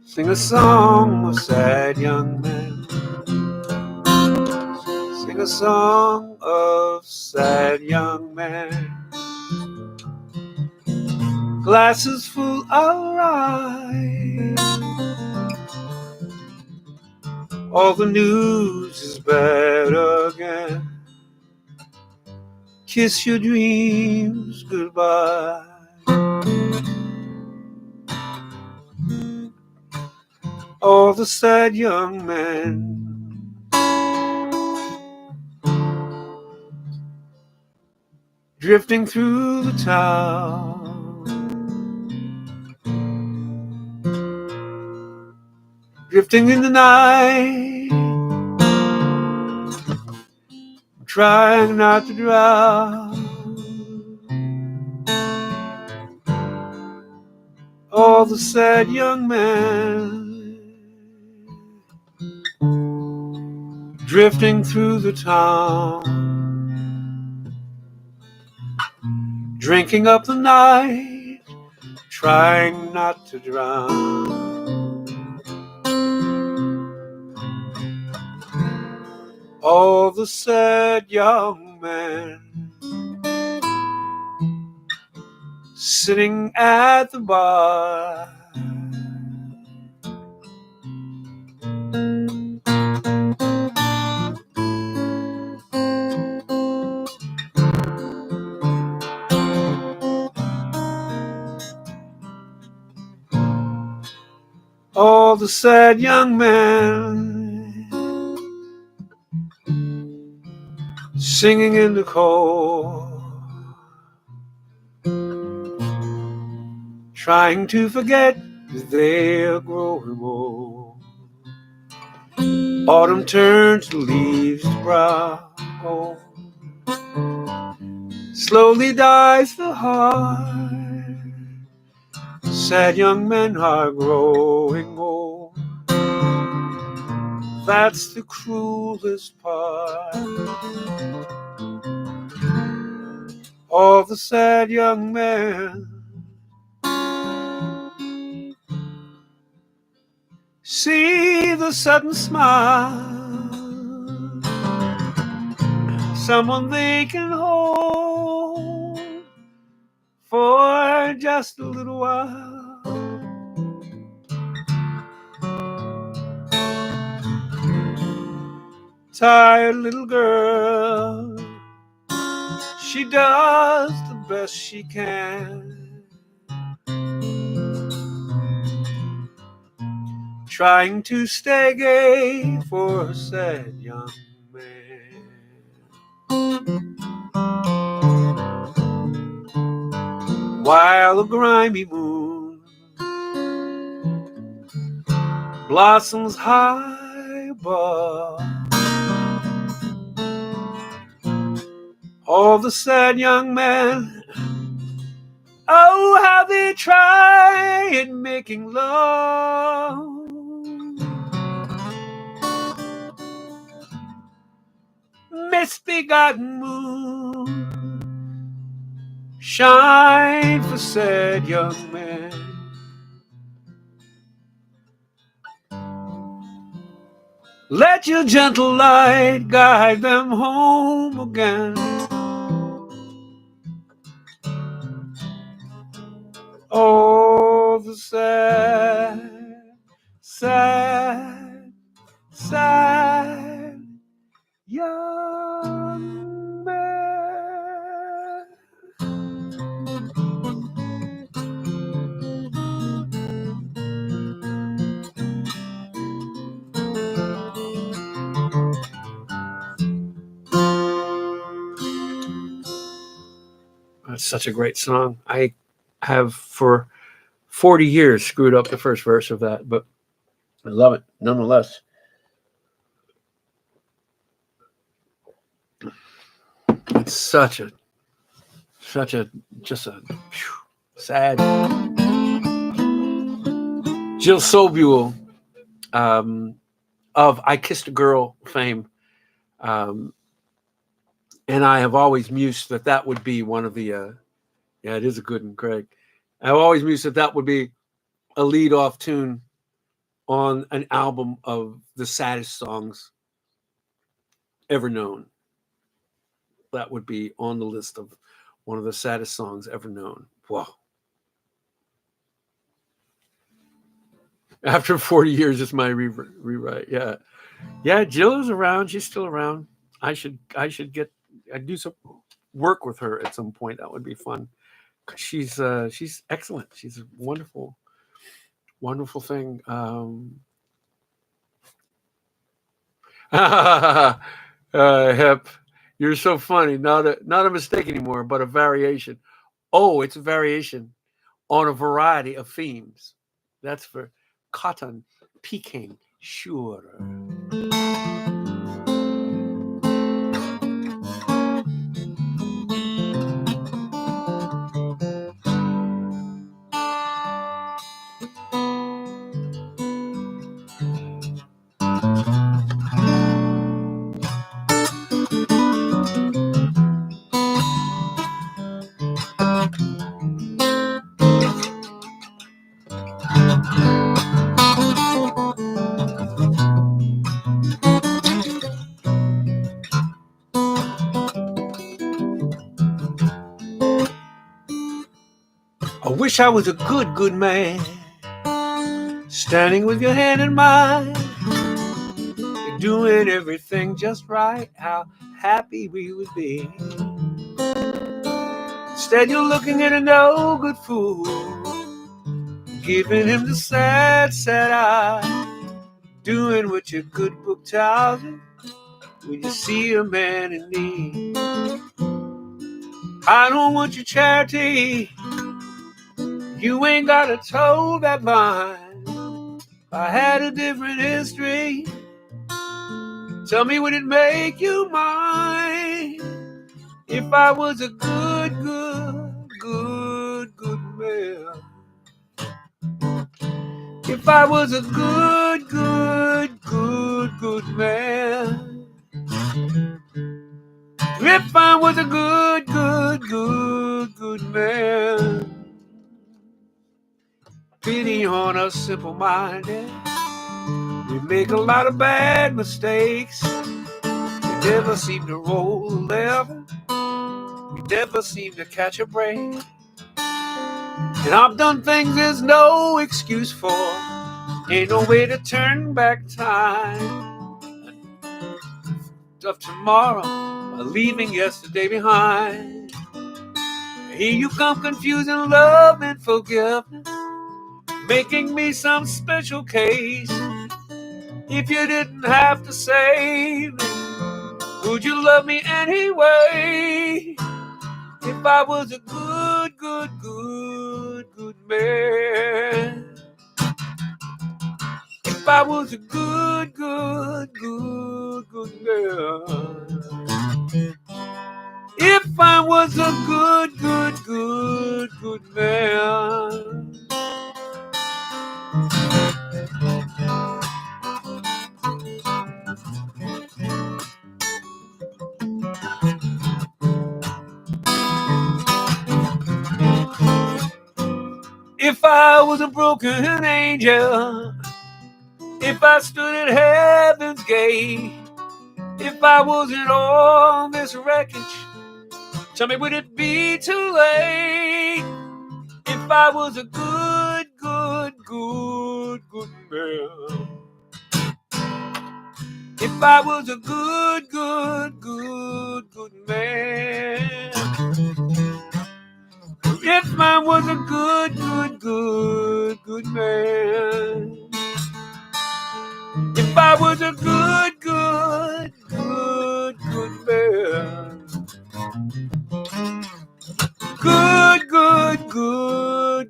Sing a song, a sad young man. Sing a song of sad young man. Glasses full of rye. All the news is bad again. Kiss your dreams goodbye. All the sad young men drifting through the town, drifting in the night, trying not to drown. All the sad young men drifting through the town, drinking up the night, trying not to drown. All the sad young men sitting at the bar, all the sad young men singing in the cold, trying to forget that they're growing old. Autumn turns the leaves to brown gold. Slowly dies the heart. Sad young men are growing old. That's the cruelest part. All the sad young men see the sudden smile, someone they can hold for just a little while. Tired little girl, she does the best she can, trying to stay gay for a sad young man. While a grimy moon blossoms high above, all the sad young men, oh, how they try at making love. Misbegotten moon, shine for sad young men. Let your gentle light guide them home again. Oh, the sad, sad, sad young man. That's such a great song. I have for 40 years screwed up the first verse of that, but I love it nonetheless. It's such a just a sad. Jill Sobule, of I Kissed a Girl fame, and I have always mused that would be one of the. Yeah, it is a good one, Craig. I've always mused that would be a lead-off tune on an album of the saddest songs ever known. That would be on the list of one of the saddest songs ever known. Wow. After 40 years, it's my rewrite. Yeah. Yeah, Jill is around. She's still around. I should I'd do some work with her at some point. That would be fun. She's excellent. She's a wonderful, wonderful thing. Hep, you're so funny. Not a mistake anymore, but a variation. Oh, it's a variation on a variety of themes. That's for cotton picking, sure. I wish I was a good man, standing with your hand in mine, doing everything just right, how happy we would be. Instead you're looking at a no good fool, giving him the sad, sad eye, doing what your good book tells you when you see a man in need. I don't want your charity, you ain't gotta toe that line. If I had a different history, tell me, would it make you mine? If I was a good man. If I was a good man. If I was a good man. Pity on us simple-minded. We make a lot of bad mistakes. We never seem to roll a level. We never seem to catch a break. And I've done things there's no excuse for. Ain't no way to turn back time. Of tomorrow, by leaving yesterday behind. Here you come confusing love and forgiveness, making me some special case. If you didn't have to save me, would you love me anyway? If I was a good man. If I was a good man. If I was a good man. If I was a broken angel, if I stood at heaven's gate, if I wasn't all this wreckage, tell me, would it be too late? If If I was a good man. If I was a good man. If I was a good man. If I was a good man.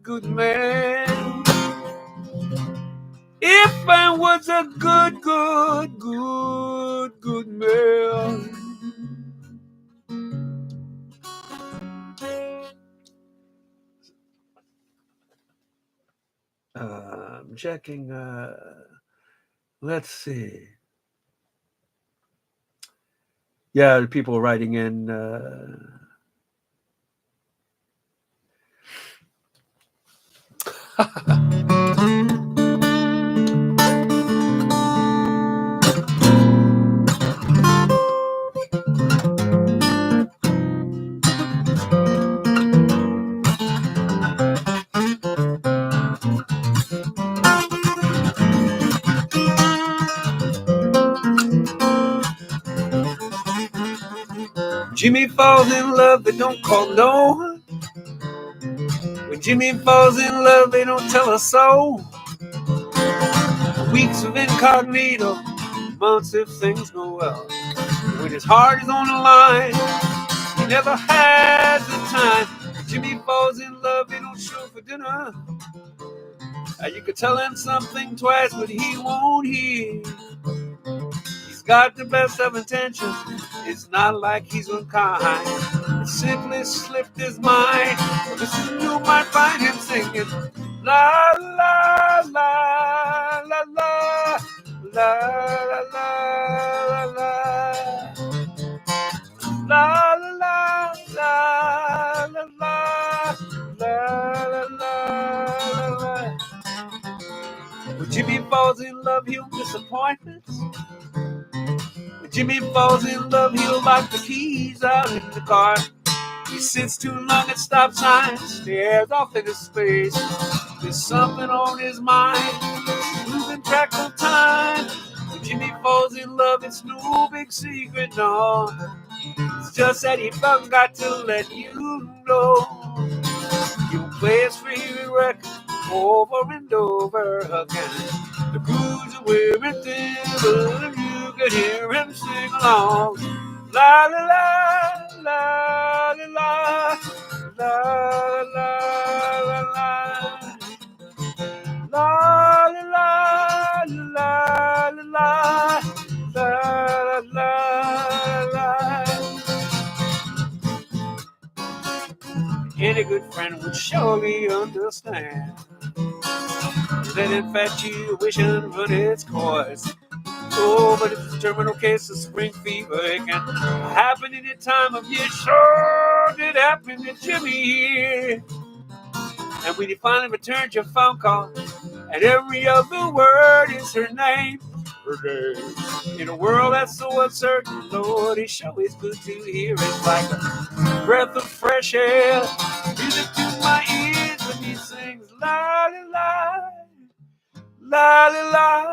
Good man. If I was a good man. I'm checking. Let's see. Yeah, people writing in. Jimmy falls in love, they don't call no one. When Jimmy falls in love, they don't tell a soul. Weeks of incognito, months if things go well. When his heart is on the line, he never has the time. When Jimmy falls in love, they don't show for dinner. You could tell him something twice, but he won't hear. He's got the best of intentions. It's not like he's unkind. It simply slipped his mind. Well, this is you might find him singing la la la la la la la la la la la la la la la. When Jimmy falls in love, he'll disappointments. When Jimmy falls in love, he'll lock the keys out in the car. He sits too long at stop signs, stares off into space. There's something on his mind, losing track of time. When Jimmy falls in love, it's no big secret, no. It's just that he forgot to let you know. You play his favorite record over and over again. The grooves are wearing thin, but you can hear him sing along. La la la la la la la la la la la la la la la la. Any good friend would surely understand that infatuation run its course. Oh, but it's a terminal case of spring fever. It can happen any time of year. Sure did happen to Jimmy here. And when he finally returns your phone call, and every other word is her name. In a world that's so uncertain, Lord, it sure is good to hear. It's like a breath of fresh air, music to my ears when he sings la la la la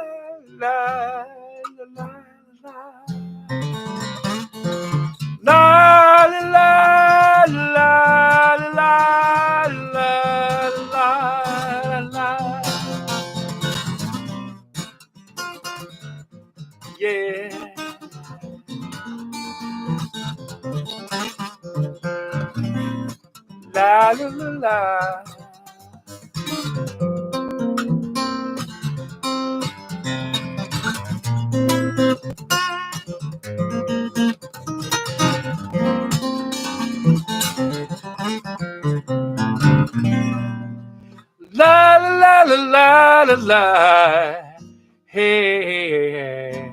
la la la la la la la la la la. Yeah. La la la la. La la la la la la. Hey.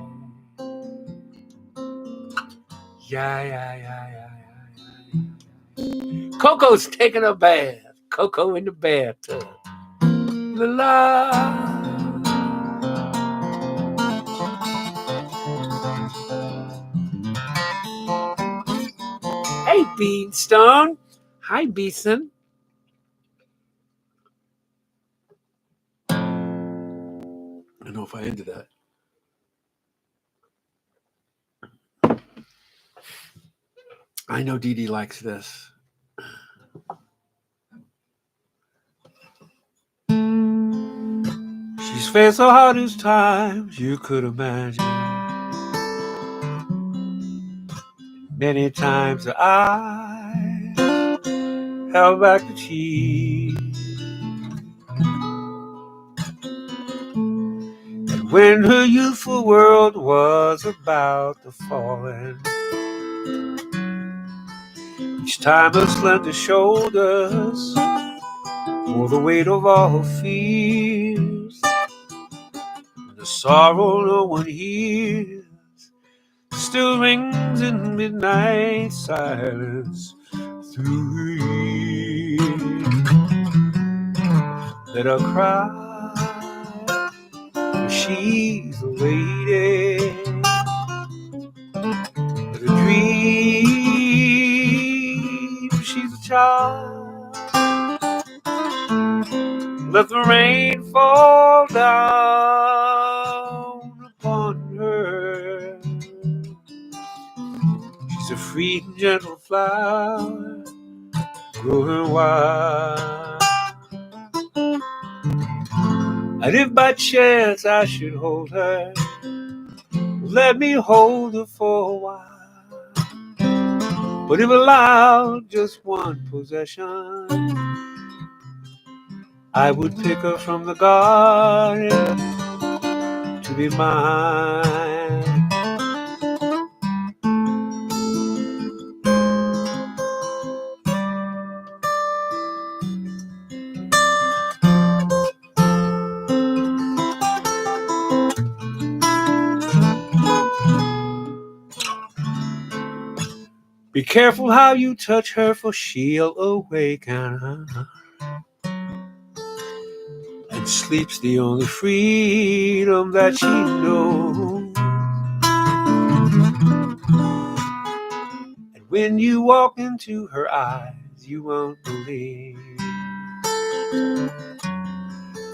Yeah. Coco's taking a bath. Coco in the bathtub. La la. Hey, Beanstone. Hi, Beeson. I don't know if I ended that. I know Dee Dee likes this. She's faced the hardest times you could imagine. Many times I held back the tears. And when her youthful world was about to fall in, each time her slender shoulders bore the weight of all her fears, and the sorrow no one hears still rings in midnight silence through her ears. Let her cry, for she's a lady. Let her dream, for she's a child. Let the rain fall down upon her. She's a free and gentle flower, growing wild. And if by chance I should hold her, let me hold her for a while. But if allowed just one possession, I would pick her from the garden to be mine. Be careful how you touch her, for she'll awaken, and sleep's the only freedom that she knows. And when you walk into her eyes, you won't believe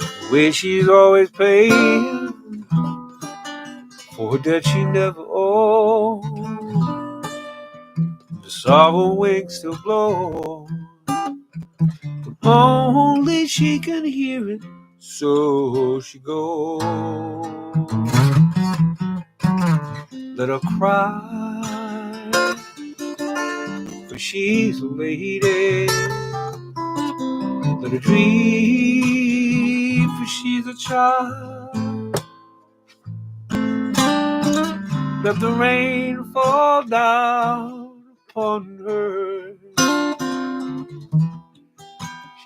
the way she's always paying for a debt she never owed. The sorrow wings still blow, but only she can hear it, so she goes. Let her cry, for she's a lady. Let her dream, for she's a child. Let the rain fall down upon her.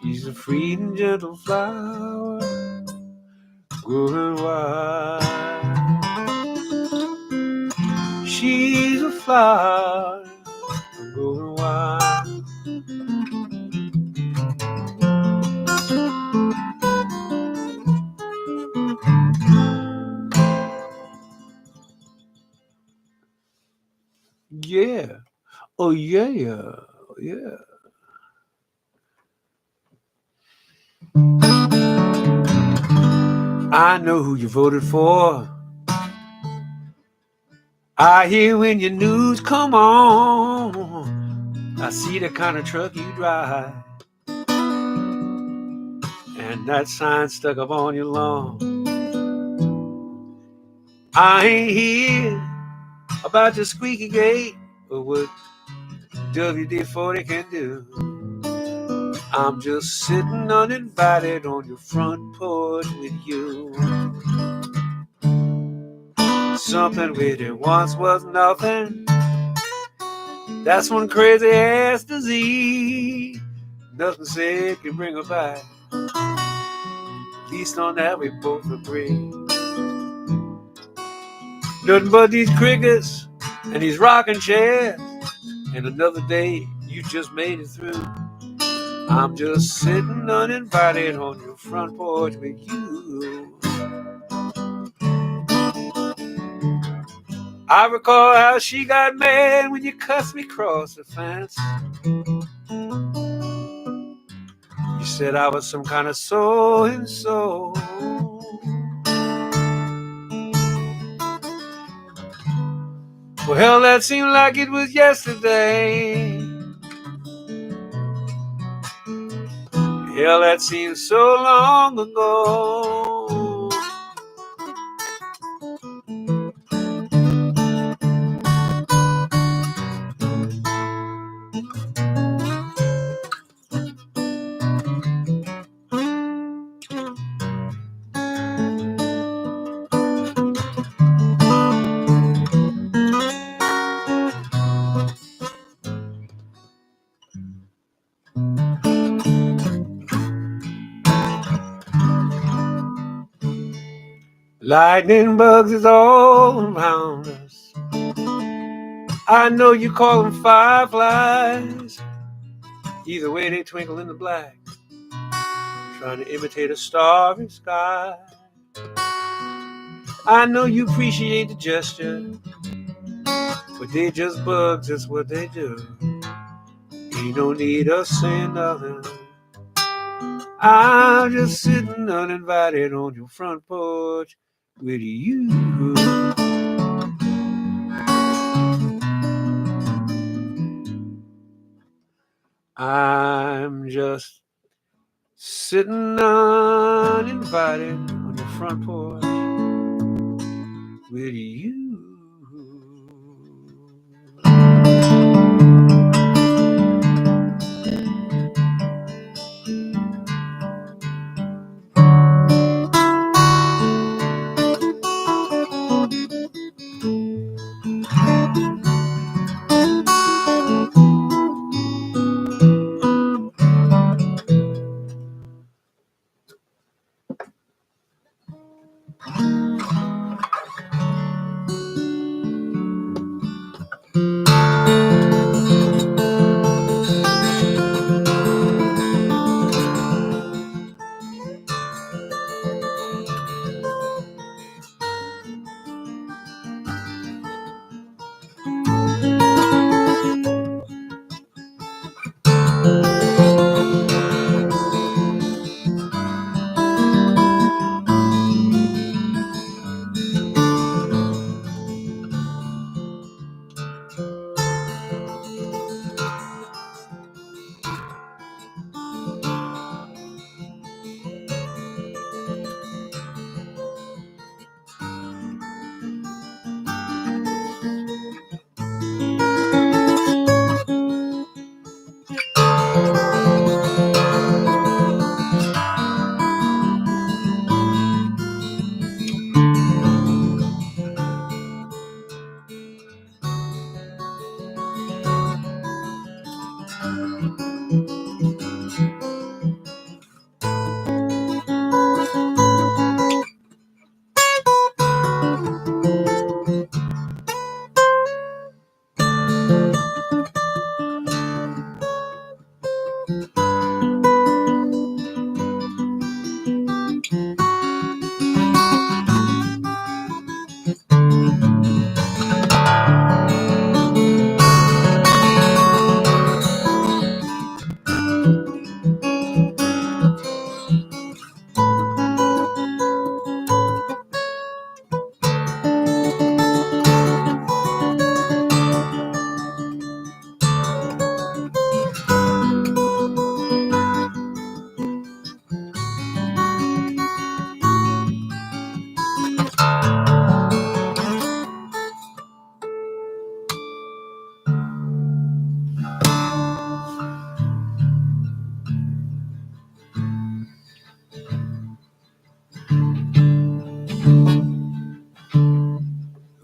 She's a free and gentle flower, growing wild. She's a flower, growing wild. Yeah. Oh, yeah, yeah, yeah. I know who you voted for. I hear when your news come on. I see the kind of truck you drive, and that sign stuck up on your lawn. I ain't here about your squeaky gate or what WD-40 can do. I'm just sitting uninvited on your front porch with you. Something with it once was nothing. That's one crazy ass disease. Nothing said can bring her back. At least on that we both agree. Nothing but these crickets and these rocking chairs, and another day you just made it through. I'm just sitting uninvited on your front porch with you. I recall how she got mad when you cussed me across the fence. You said I was some kind of so-and-so. Well, hell, that seemed like it was yesterday. Hell, that seems so long ago. Lightning bugs is all around us. I know you call them fireflies. Either way, they twinkle in the black, trying to imitate a starry sky. I know you appreciate the gesture, but they just bugs, that's what they do. Ain't no need of saying nothing. I'm just sitting uninvited on your front porch with you. I'm just sitting uninvited on your front porch with you.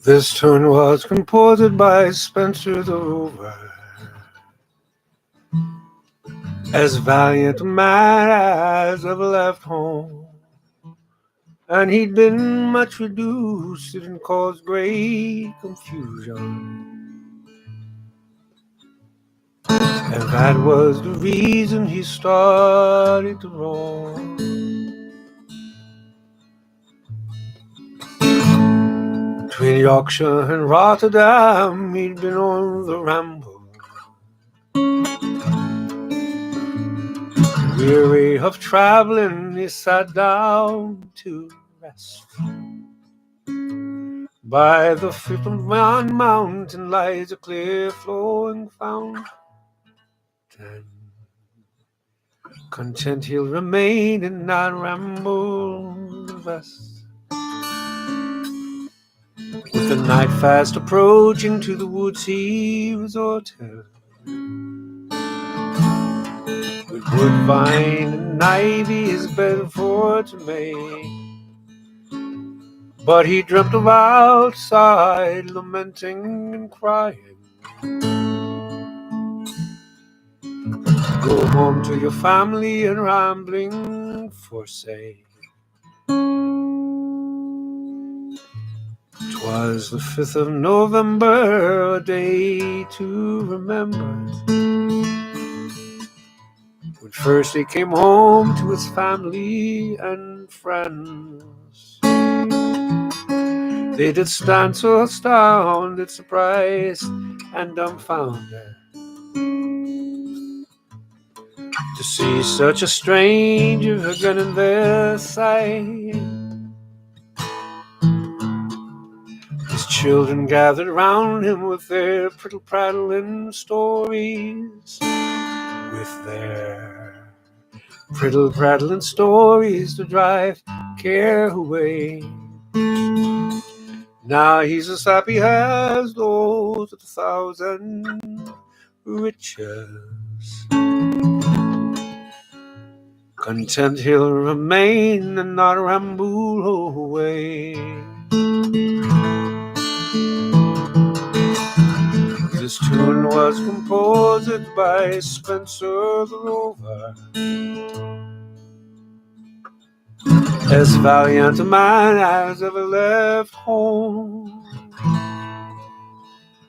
This tune was composed by Spencer the Rover. As valiant a man as ever left home, and he'd been much reduced, it didn't cause great confusion. And that was the reason he started to roam. Between Yorkshire and Rotterdam, he'd been on the ramble, weary of traveling, he sat down to rest. By the foot of one mountain lies a clear flowing fountain. Content he'll remain and not ramble thus. With the night fast approaching, to the woods he resorted. With woodbine and ivy his bed for to make. But he dreamt of outside, lamenting and crying. Go home to your family and rambling forsake. 'Twas the 5th of November, a day to remember, when first he came home to his family and friends. They did stand so astounded, surprised, and dumbfounded to see such a stranger again in their sight. His children gathered round him with their prattle-prattling stories, with their prattle-prattling stories to drive care away. Now he's as happy as those of 1,000 riches. Content he'll remain and not ramble away. This tune was composed by Spencer the Rover, as valiant a man as ever left home.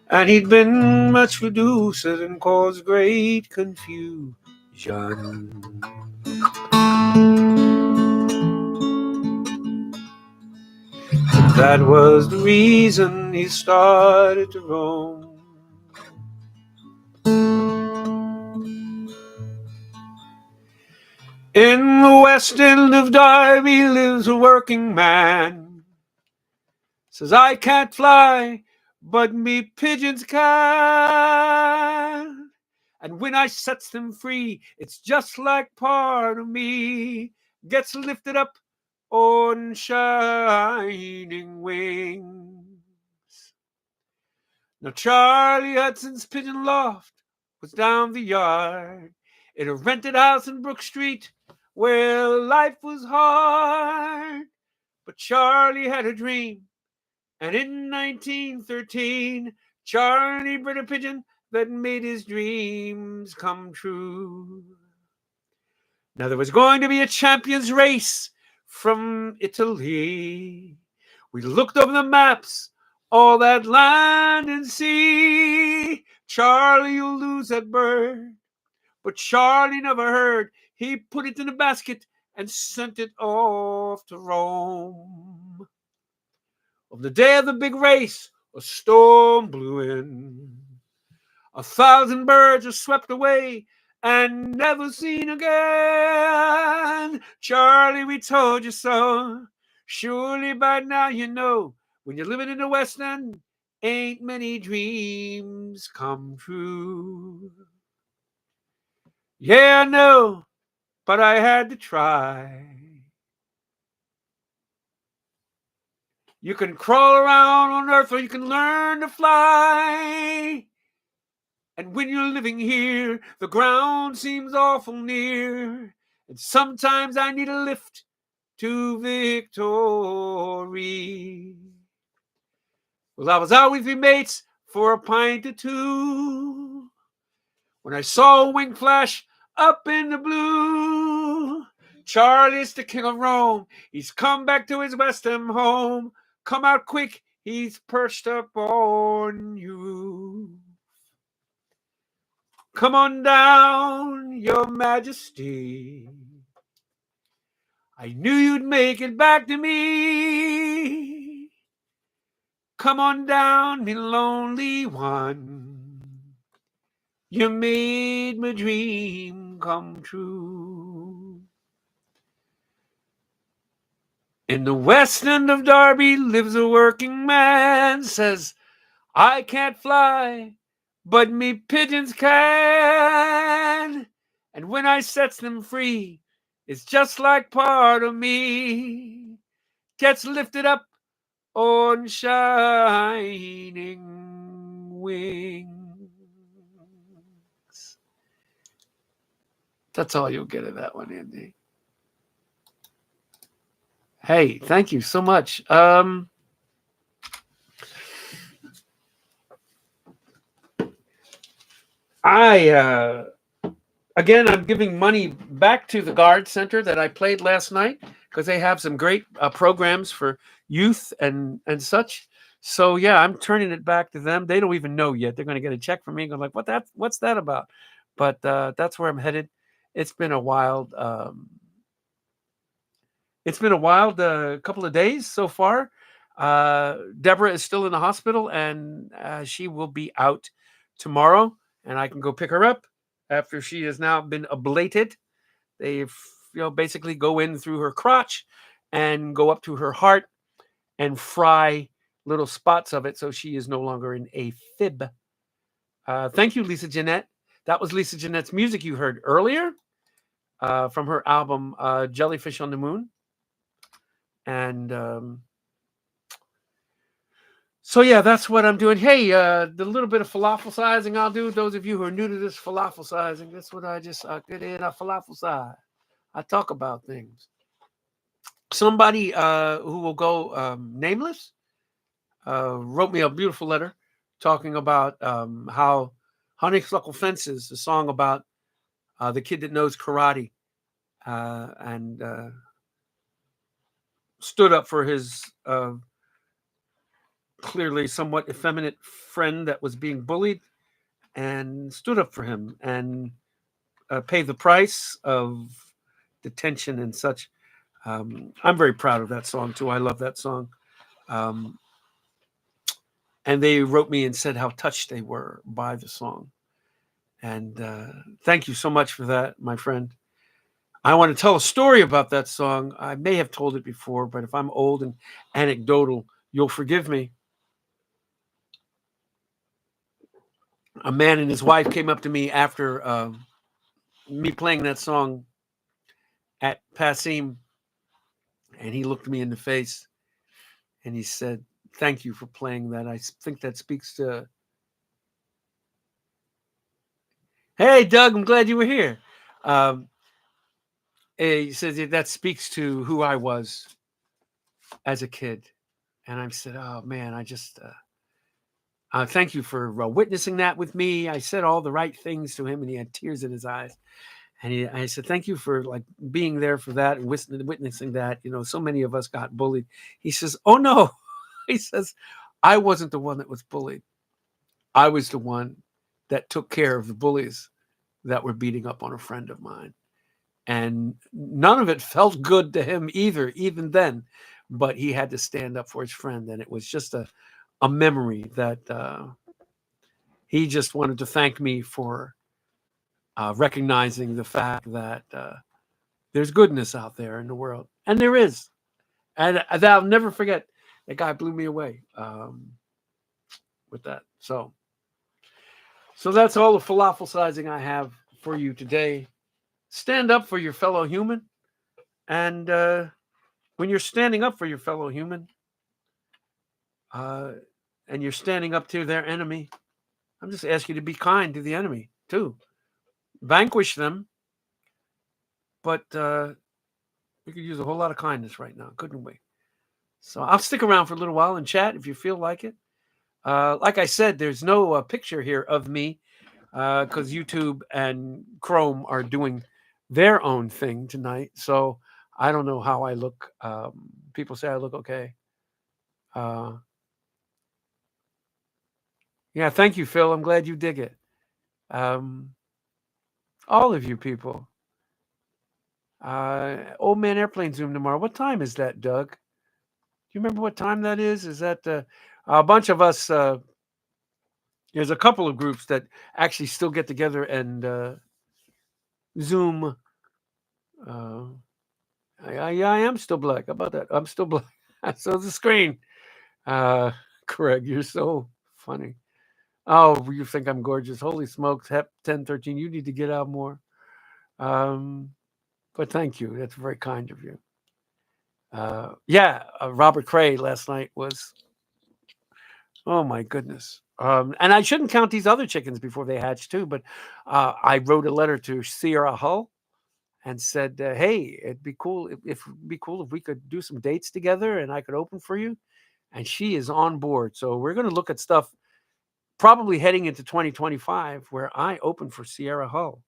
And he'd been much reduced and caused great confusion. That was the reason he started to roam. In the west end of Derby lives a working man. Says, I can't fly, but me pigeons can. And when I sets them free, it's just like part of me gets lifted up on shining wings. Now Charlie Hudson's pigeon loft was down the yard in a rented house in Brook Street where life was hard. But Charlie had a dream, and in 1913 Charlie bred a pigeon that made his dreams come true. Now there was going to be a champions race from Italy. We looked over the maps, all that land and sea. Charlie, you'll lose that bird. But Charlie never heard. He put it in a basket and sent it off to Rome. On the day of the big race, a storm blew in. 1,000 birds were swept away and never seen again. Charlie, we told you so. Surely by now you know, when you're living in the West End, ain't many dreams come true. Yeah, I know, but I had to try. You can crawl around on earth or you can learn to fly. And when you're living here, the ground seems awful near. And sometimes I need a lift to victory. Well, I was out with me mates for a pint or two when I saw a wing flash up in the blue. Charlie's the king of Rome. He's come back to his West Ham home. Come out quick, he's perched up on you. Come on down, your majesty. I knew you'd make it back to me. Come on down, me lonely one. You made my dream come true. In the west end of Derby lives a working man, says, I can't fly, but me pigeons can. And when I sets them free, it's just like part of me gets lifted up on shining wings. That's all you'll get of that one, Andy. Hey, thank you so much. Again, I'm giving money back to the Guard Center that I played last night because they have some great programs for youth and such. So yeah, I'm turning it back to them. They don't even know yet. They're going to get a check from me. I'm like, what's that about? But that's where I'm headed. It's been a wild. It's been a wild couple of days so far. Deborah is still in the hospital, and she will be out tomorrow, and I can go pick her up after she has now been ablated. They, basically go in through her crotch and go up to her heart and fry little spots of it, so she is no longer in a fib. Thank you, Lisa Jeanette. That was Lisa Jeanette's music you heard earlier from her album Jellyfish on the Moon. And so yeah, that's what I'm doing. Hey, the little bit of falafel sizing I'll do. Those of you who are new to this falafel sizing, that's what I just get in a falafel size. I talk about things. Somebody who will go nameless wrote me a beautiful letter talking about how Honeysuckle Fences, the song about the kid that knows karate and stood up for his clearly somewhat effeminate friend that was being bullied and stood up for him and paid the price of detention and such. I'm very proud of that song too. I love that song. And they wrote me and said how touched they were by the song. And thank you so much for that, my friend. I want to tell a story about that song. I may have told it before, but if I'm old and anecdotal, you'll forgive me. A man and his wife came up to me after me playing that song at Passim, and he looked me in the face and he said, thank you for playing that. I think that speaks to... Hey, Doug, I'm glad you were here. He says that speaks to who I was as a kid. And I said, oh, man, I just... thank you for witnessing that with me. I said all the right things to him, and he had tears in his eyes. And I said, thank you for being there for that and witnessing that. So many of us got bullied. He says, oh, no. He says, I wasn't the one that was bullied. I was the one that took care of the bullies that were beating up on a friend of mine. And none of it felt good to him either, even then. But he had to stand up for his friend. And it was just a memory that he just wanted to thank me for recognizing the fact that there's goodness out there in the world. And there is. And I'll never forget, that guy blew me away with that. So that's all the falafel sizing I have for you today. Stand up for your fellow human. And when you're standing up for your fellow human, and you're standing up to their enemy, I'm just asking you to be kind to the enemy, too. Vanquish them. But we could use a whole lot of kindness right now, couldn't we? So I'll stick around for a little while and chat if you feel like it. Like I said, there's no picture here of me because YouTube and Chrome are doing their own thing tonight. So I don't know how I look. People say I look okay. Yeah, thank you, Phil. I'm glad you dig it. All of you people. Old Man Airplane Zoom tomorrow. What time is that, Doug? Do you remember what time that is? Is that a bunch of us? There's a couple of groups that actually still get together and Zoom I am still black. How about that? I'm still black. So the screen. Craig, you're so funny. Oh, you think I'm gorgeous? Holy smokes, Hep 1013. You need to get out more. Um, but thank you. That's very kind of you. Robert Cray last night was, oh my goodness. And I shouldn't count these other chickens before they hatch too, but I wrote a letter to Sierra Hull and said, "Hey, it'd be cool if we could do some dates together, and I could open for you." And she is on board. So we're going to look at stuff probably heading into 2025 where I open for Sierra Hull,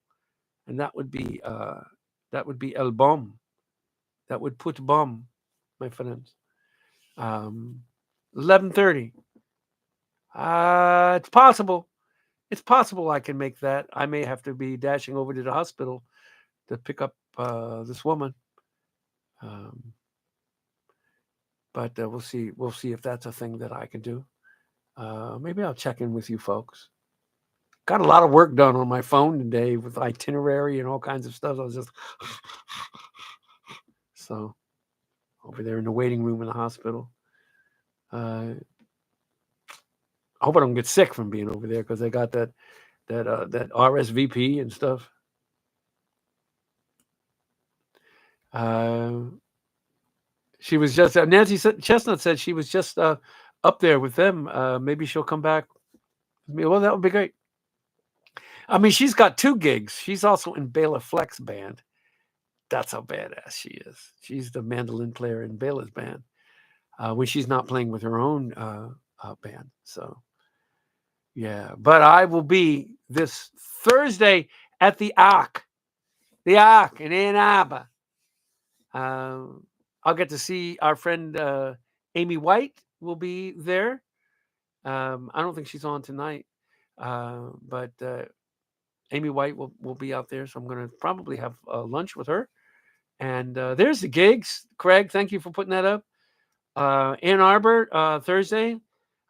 and that would be El Bom. That would put bomb, my friends. 11:30. It's possible. It's possible I can make that. I may have to be dashing over to the hospital to pick up this woman. But we'll see. We'll see if that's a thing that I can do. Maybe I'll check in with you folks. Got a lot of work done on my phone today with itinerary and all kinds of stuff. I was just so over there in the waiting room in the hospital. I hope I don't get sick from being over there because I got that RSVP and stuff. She was just Nancy Chestnut said she was just up there with them. Maybe she'll come back. Well, that would be great. I mean, she's got 2 gigs. She's also in Bela Fleck's band. That's how badass she is. She's the mandolin player in Bela's band when she's not playing with her own band. So, yeah. But I will be this Thursday at the Ark in Ann Arbor. I'll get to see our friend Amy White will be there. I don't think she's on tonight, but Amy White will be out there, so I'm going to probably have lunch with her. And there's the gigs. Craig, thank you for putting that up. Ann Arbor, Thursday,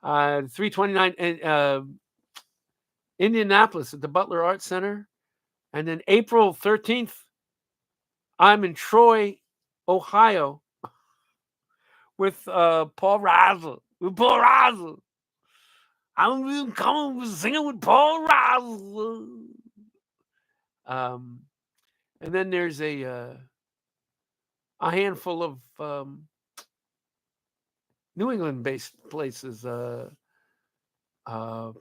329 Indianapolis at the Butler Arts Center. And then April 13th, I'm in Troy, Ohio with Paul Razzle. I'm coming singing with Paul Razzle. And then there's a handful of New England-based places.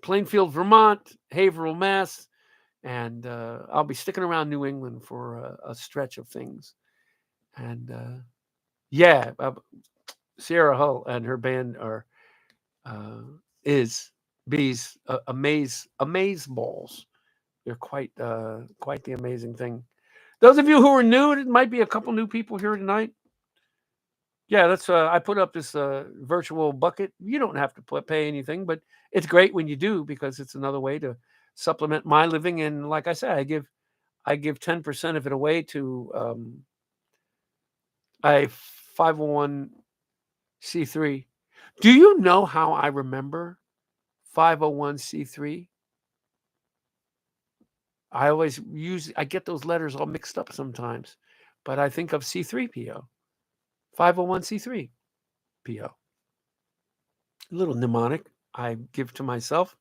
Plainfield, Vermont, Haverhill, Mass. And I'll be sticking around New England for a stretch of things. And Sierra Hull and her band are Bees Amaze Balls. They're quite the amazing thing. Those of you who are new, it might be a couple new people here tonight. Yeah, that's I put up this virtual bucket. You don't have to pay anything, but it's great when you do because it's another way to supplement my living. And like I said, I give 10% of it away to a 501c3. Do you know how I remember 501c3? I get those letters all mixed up sometimes, but I think of C3PO, 501c3 PO. A little mnemonic I give to myself.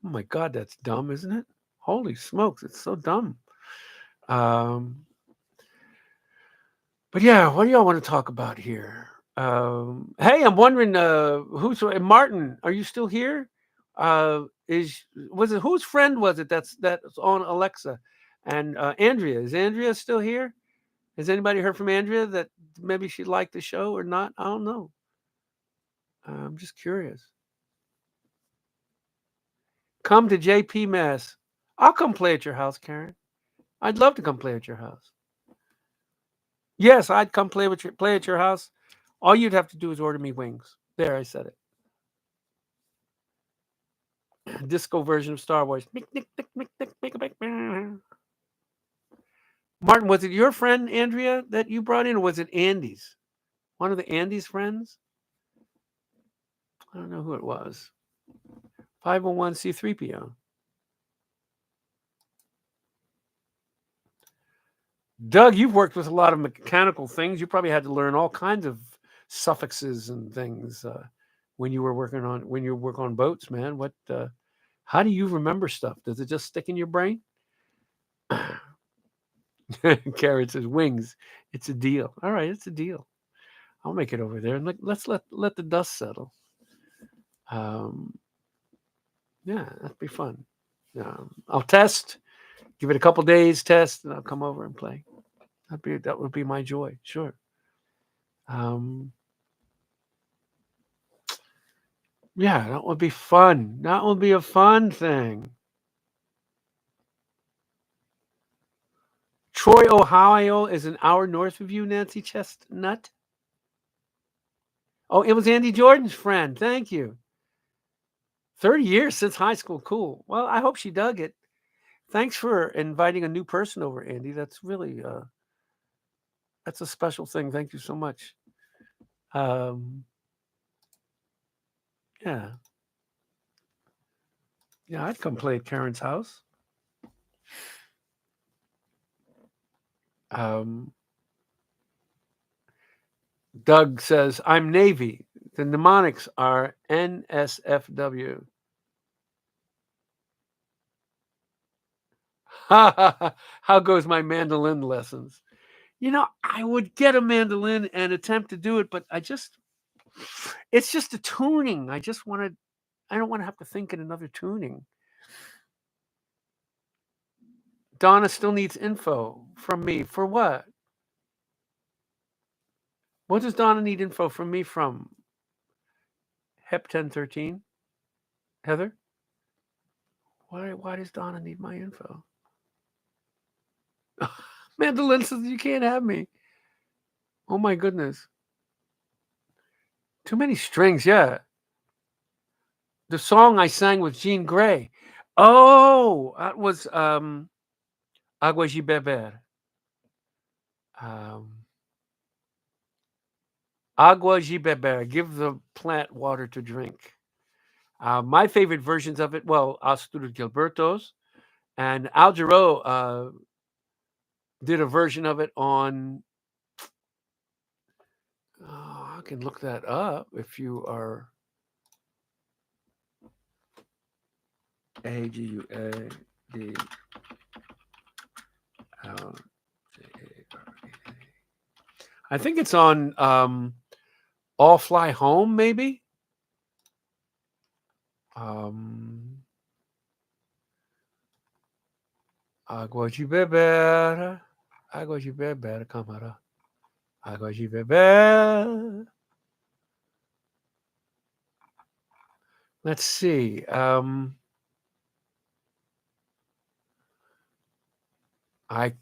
Oh my God, that's dumb, isn't it? Holy smokes, it's so dumb. But yeah, what do y'all want to talk about here? Hey, I'm wondering who's Martin? Are you still here? Whose friend was it that's on Alexa? And Andrea, is Andrea still here? Has anybody heard from Andrea that maybe she liked the show or not? I don't know. I'm just curious. Come to JP Mass. I'll come play at your house, Karen. I'd love to come play at your house. Yes, I'd come play at your house. All you'd have to do is order me wings. There, I said it. Disco version of Star Wars. Martin, was it your friend, Andrea, that you brought in, or was it Andy's? One of the Andy's friends? I don't know who it was. 501c3PO. Doug, you've worked with a lot of mechanical things. You probably had to learn all kinds of suffixes and things when you were when you work on boats, man. How do you remember stuff? Does it just stick in your brain? Carrot says wings. It's a deal. All right, it's a deal. I'll make it over there and let's let the dust settle. Yeah, that'd be fun. I'll test, give it a couple days, test, and I'll come over and play. That would be my joy. Sure. Yeah, that would be fun. That would be a fun thing. Troy, Ohio is an hour north of you, Nancy Chestnut. Oh, it was Andy Jordan's friend. Thank you. 30 years since high school. Cool. Well, I hope she dug it. Thanks for inviting a new person over, Andy. That's really that's a special thing. Thank you so much. Yeah. Yeah, I'd come play at Karen's house. Doug says, I'm Navy. The mnemonics are NSFW. How goes my mandolin lessons? I would get a mandolin and attempt to do it, but it's just a tuning. I don't want to have to think in another tuning. Donna still needs info from me. For what? What does Donna need info from me from? HEP 1013? Heather? Why does Donna need my info? Mandolin says you can't have me. Oh my goodness. Too many strings, yeah. The song I sang with Jean Grey. Oh, that was Agua de Beber. Agua de Beber. Give the plant water to drink. My favorite versions of it, well, Astur Gilberto's. And Al Jarreau did a version of it on... I can look that up if you are... AGUAD. I think it's on All Fly Home, maybe. Água de beber, cámara. Água de beber. Let's see.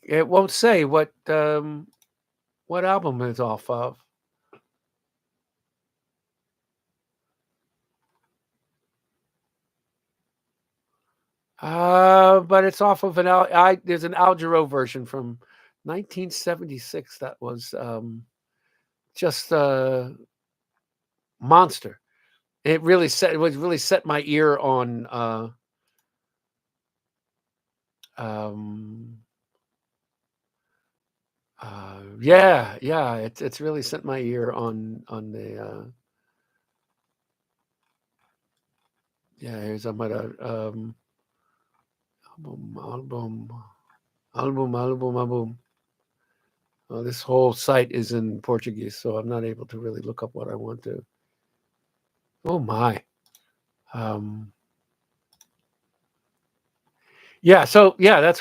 It won't say what album it's off of. But it's off of there's an Al Jarreau version from 1976 that was just monster. It really set my ear on it's really set my ear on the here's album. Oh, this whole site is in Portuguese, so I'm not able to really look up what I want to. Oh my. That's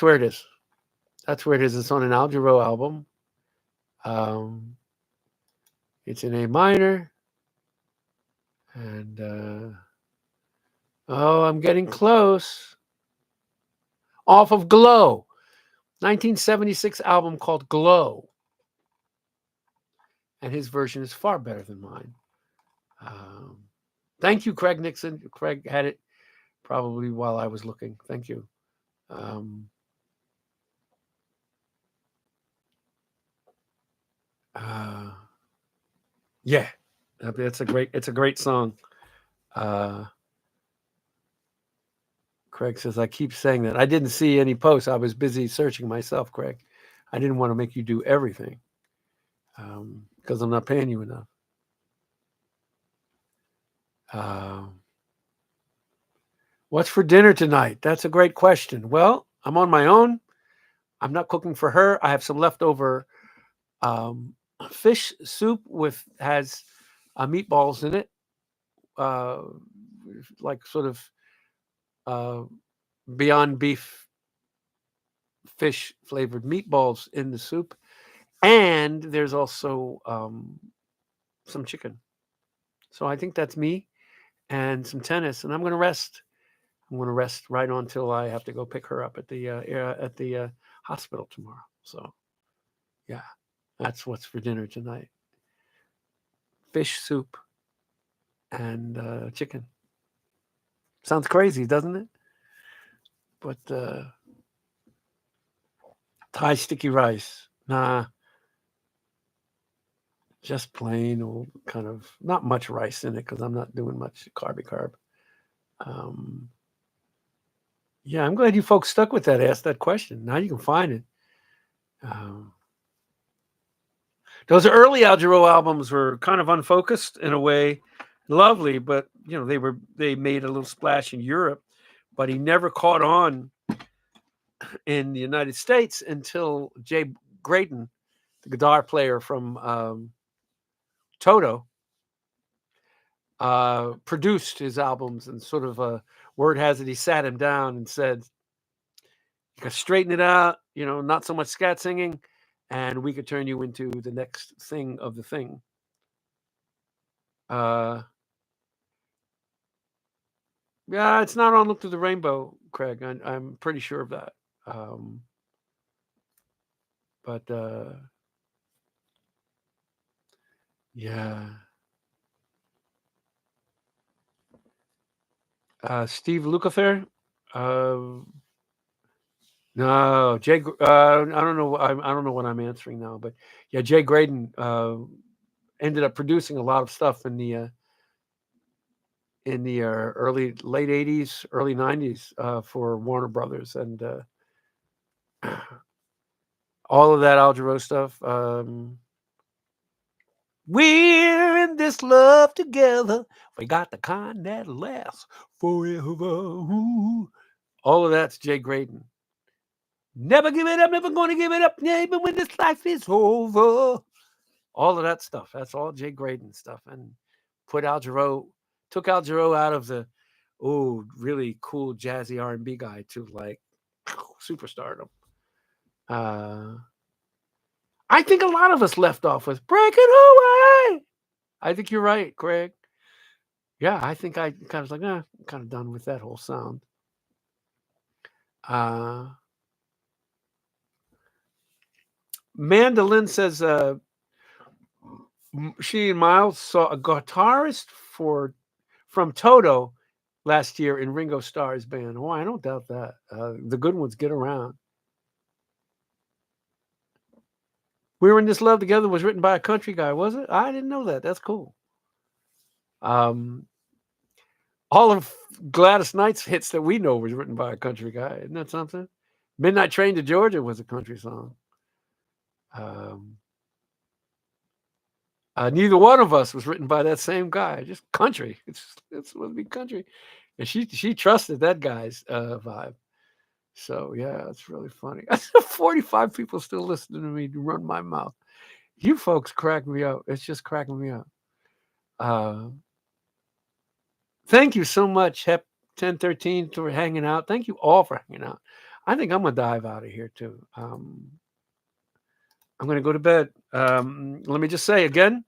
where it is. That's where it is. It's on an Al Jarreau album. It's in A minor. And I'm getting close. Off of Glow. 1976 album called Glow. And his version is far better than mine. Thank you, Craig Nixon. Craig had it probably while I was looking. Thank you. It's a great song. Craig says, I keep saying that. I didn't see any posts. I was busy searching myself, Craig. I didn't want to make you do everything because I'm not paying you enough. What's for dinner tonight? That's a great question. Well, I'm on my own. I'm not cooking for her. I have some leftover fish soup has meatballs in it, like sort of Beyond Beef fish flavored meatballs in the soup, and there's also some chicken. So I think that's me and some tennis, and I'm going to rest. I'm going to rest right on till I have to go pick her up at the hospital tomorrow. So, yeah, that's what's for dinner tonight: fish soup and chicken. Sounds crazy, doesn't it? But Thai sticky rice, nah, just plain old kind of not much rice in it because I'm not doing much carb. Yeah, I'm glad you folks stuck with that. Asked that question. Now you can find it. Those early Al Jarreau albums were kind of unfocused in a way, lovely, but they made a little splash in Europe, but he never caught on in the United States until Jay Graydon, the guitar player from Toto, produced his albums, and sort of word has it he sat him down and said, "You got to straighten it out, not so much scat singing, and we could turn you into the next thing of the thing." Yeah, it's not on Look Through the Rainbow, Craig. I'm pretty sure of that. But yeah. Steve Lukather? No, Jay. I don't know. I don't know what I'm answering now, but yeah, Jay Graydon ended up producing a lot of stuff in the late '80s, early '90s for Warner Brothers, and all of that Al Jarreau stuff. We're in this love together. We got the kind that lasts forever. Ooh. All of that's Jay Graydon. Never give it up, never gonna give it up, even when this life is over. All of that stuff. That's all Jay Graydon stuff. And took Al Jarreau out of the really cool jazzy R&B guy to like superstardom. I think a lot of us left off with Breaking Away. I think you're right, Craig. Yeah, I think I kind of was like, I'm kind of done with that whole sound. Mandolin says she and Miles saw a guitarist from Toto last year in Ringo Starr's band. Oh, I don't doubt that. The good ones get around. We Were in This Love Together was written by a country guy, was it? I didn't know that. That's cool. All of Gladys Knight's hits that we know was written by a country guy. Isn't that something? Midnight Train to Georgia was a country song. Neither one of us was written by that same guy. Just country. It's supposed to be country, and she trusted that guy's vibe. So yeah, it's really funny. 45 people still listening to me run my mouth. You folks crack me up. It's just cracking me up. Thank you so much, Hep 1013, for hanging out. Thank you all for hanging out. I think I'm gonna dive out of here too. I'm gonna go to bed. Let me just say again,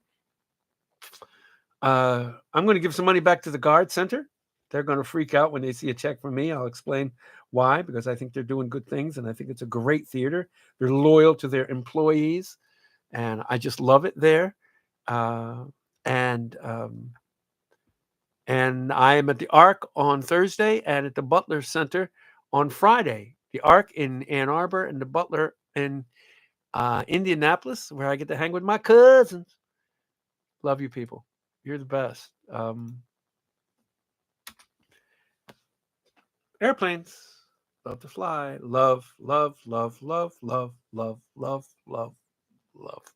I'm gonna give some money back to the Guard Center. They're gonna freak out when they see a check from me. I'll explain why, because I think they're doing good things, and I think it's a great theater. They're loyal to their employees, and I just love it there. And I am at the Arc on Thursday and at the Butler Center on Friday. The Arc in Ann Arbor and the Butler in Indianapolis, where I get to hang with my cousins. Love you people. You're the best. Airplanes. Love to fly. Love, love, love, love, love, love, love, love.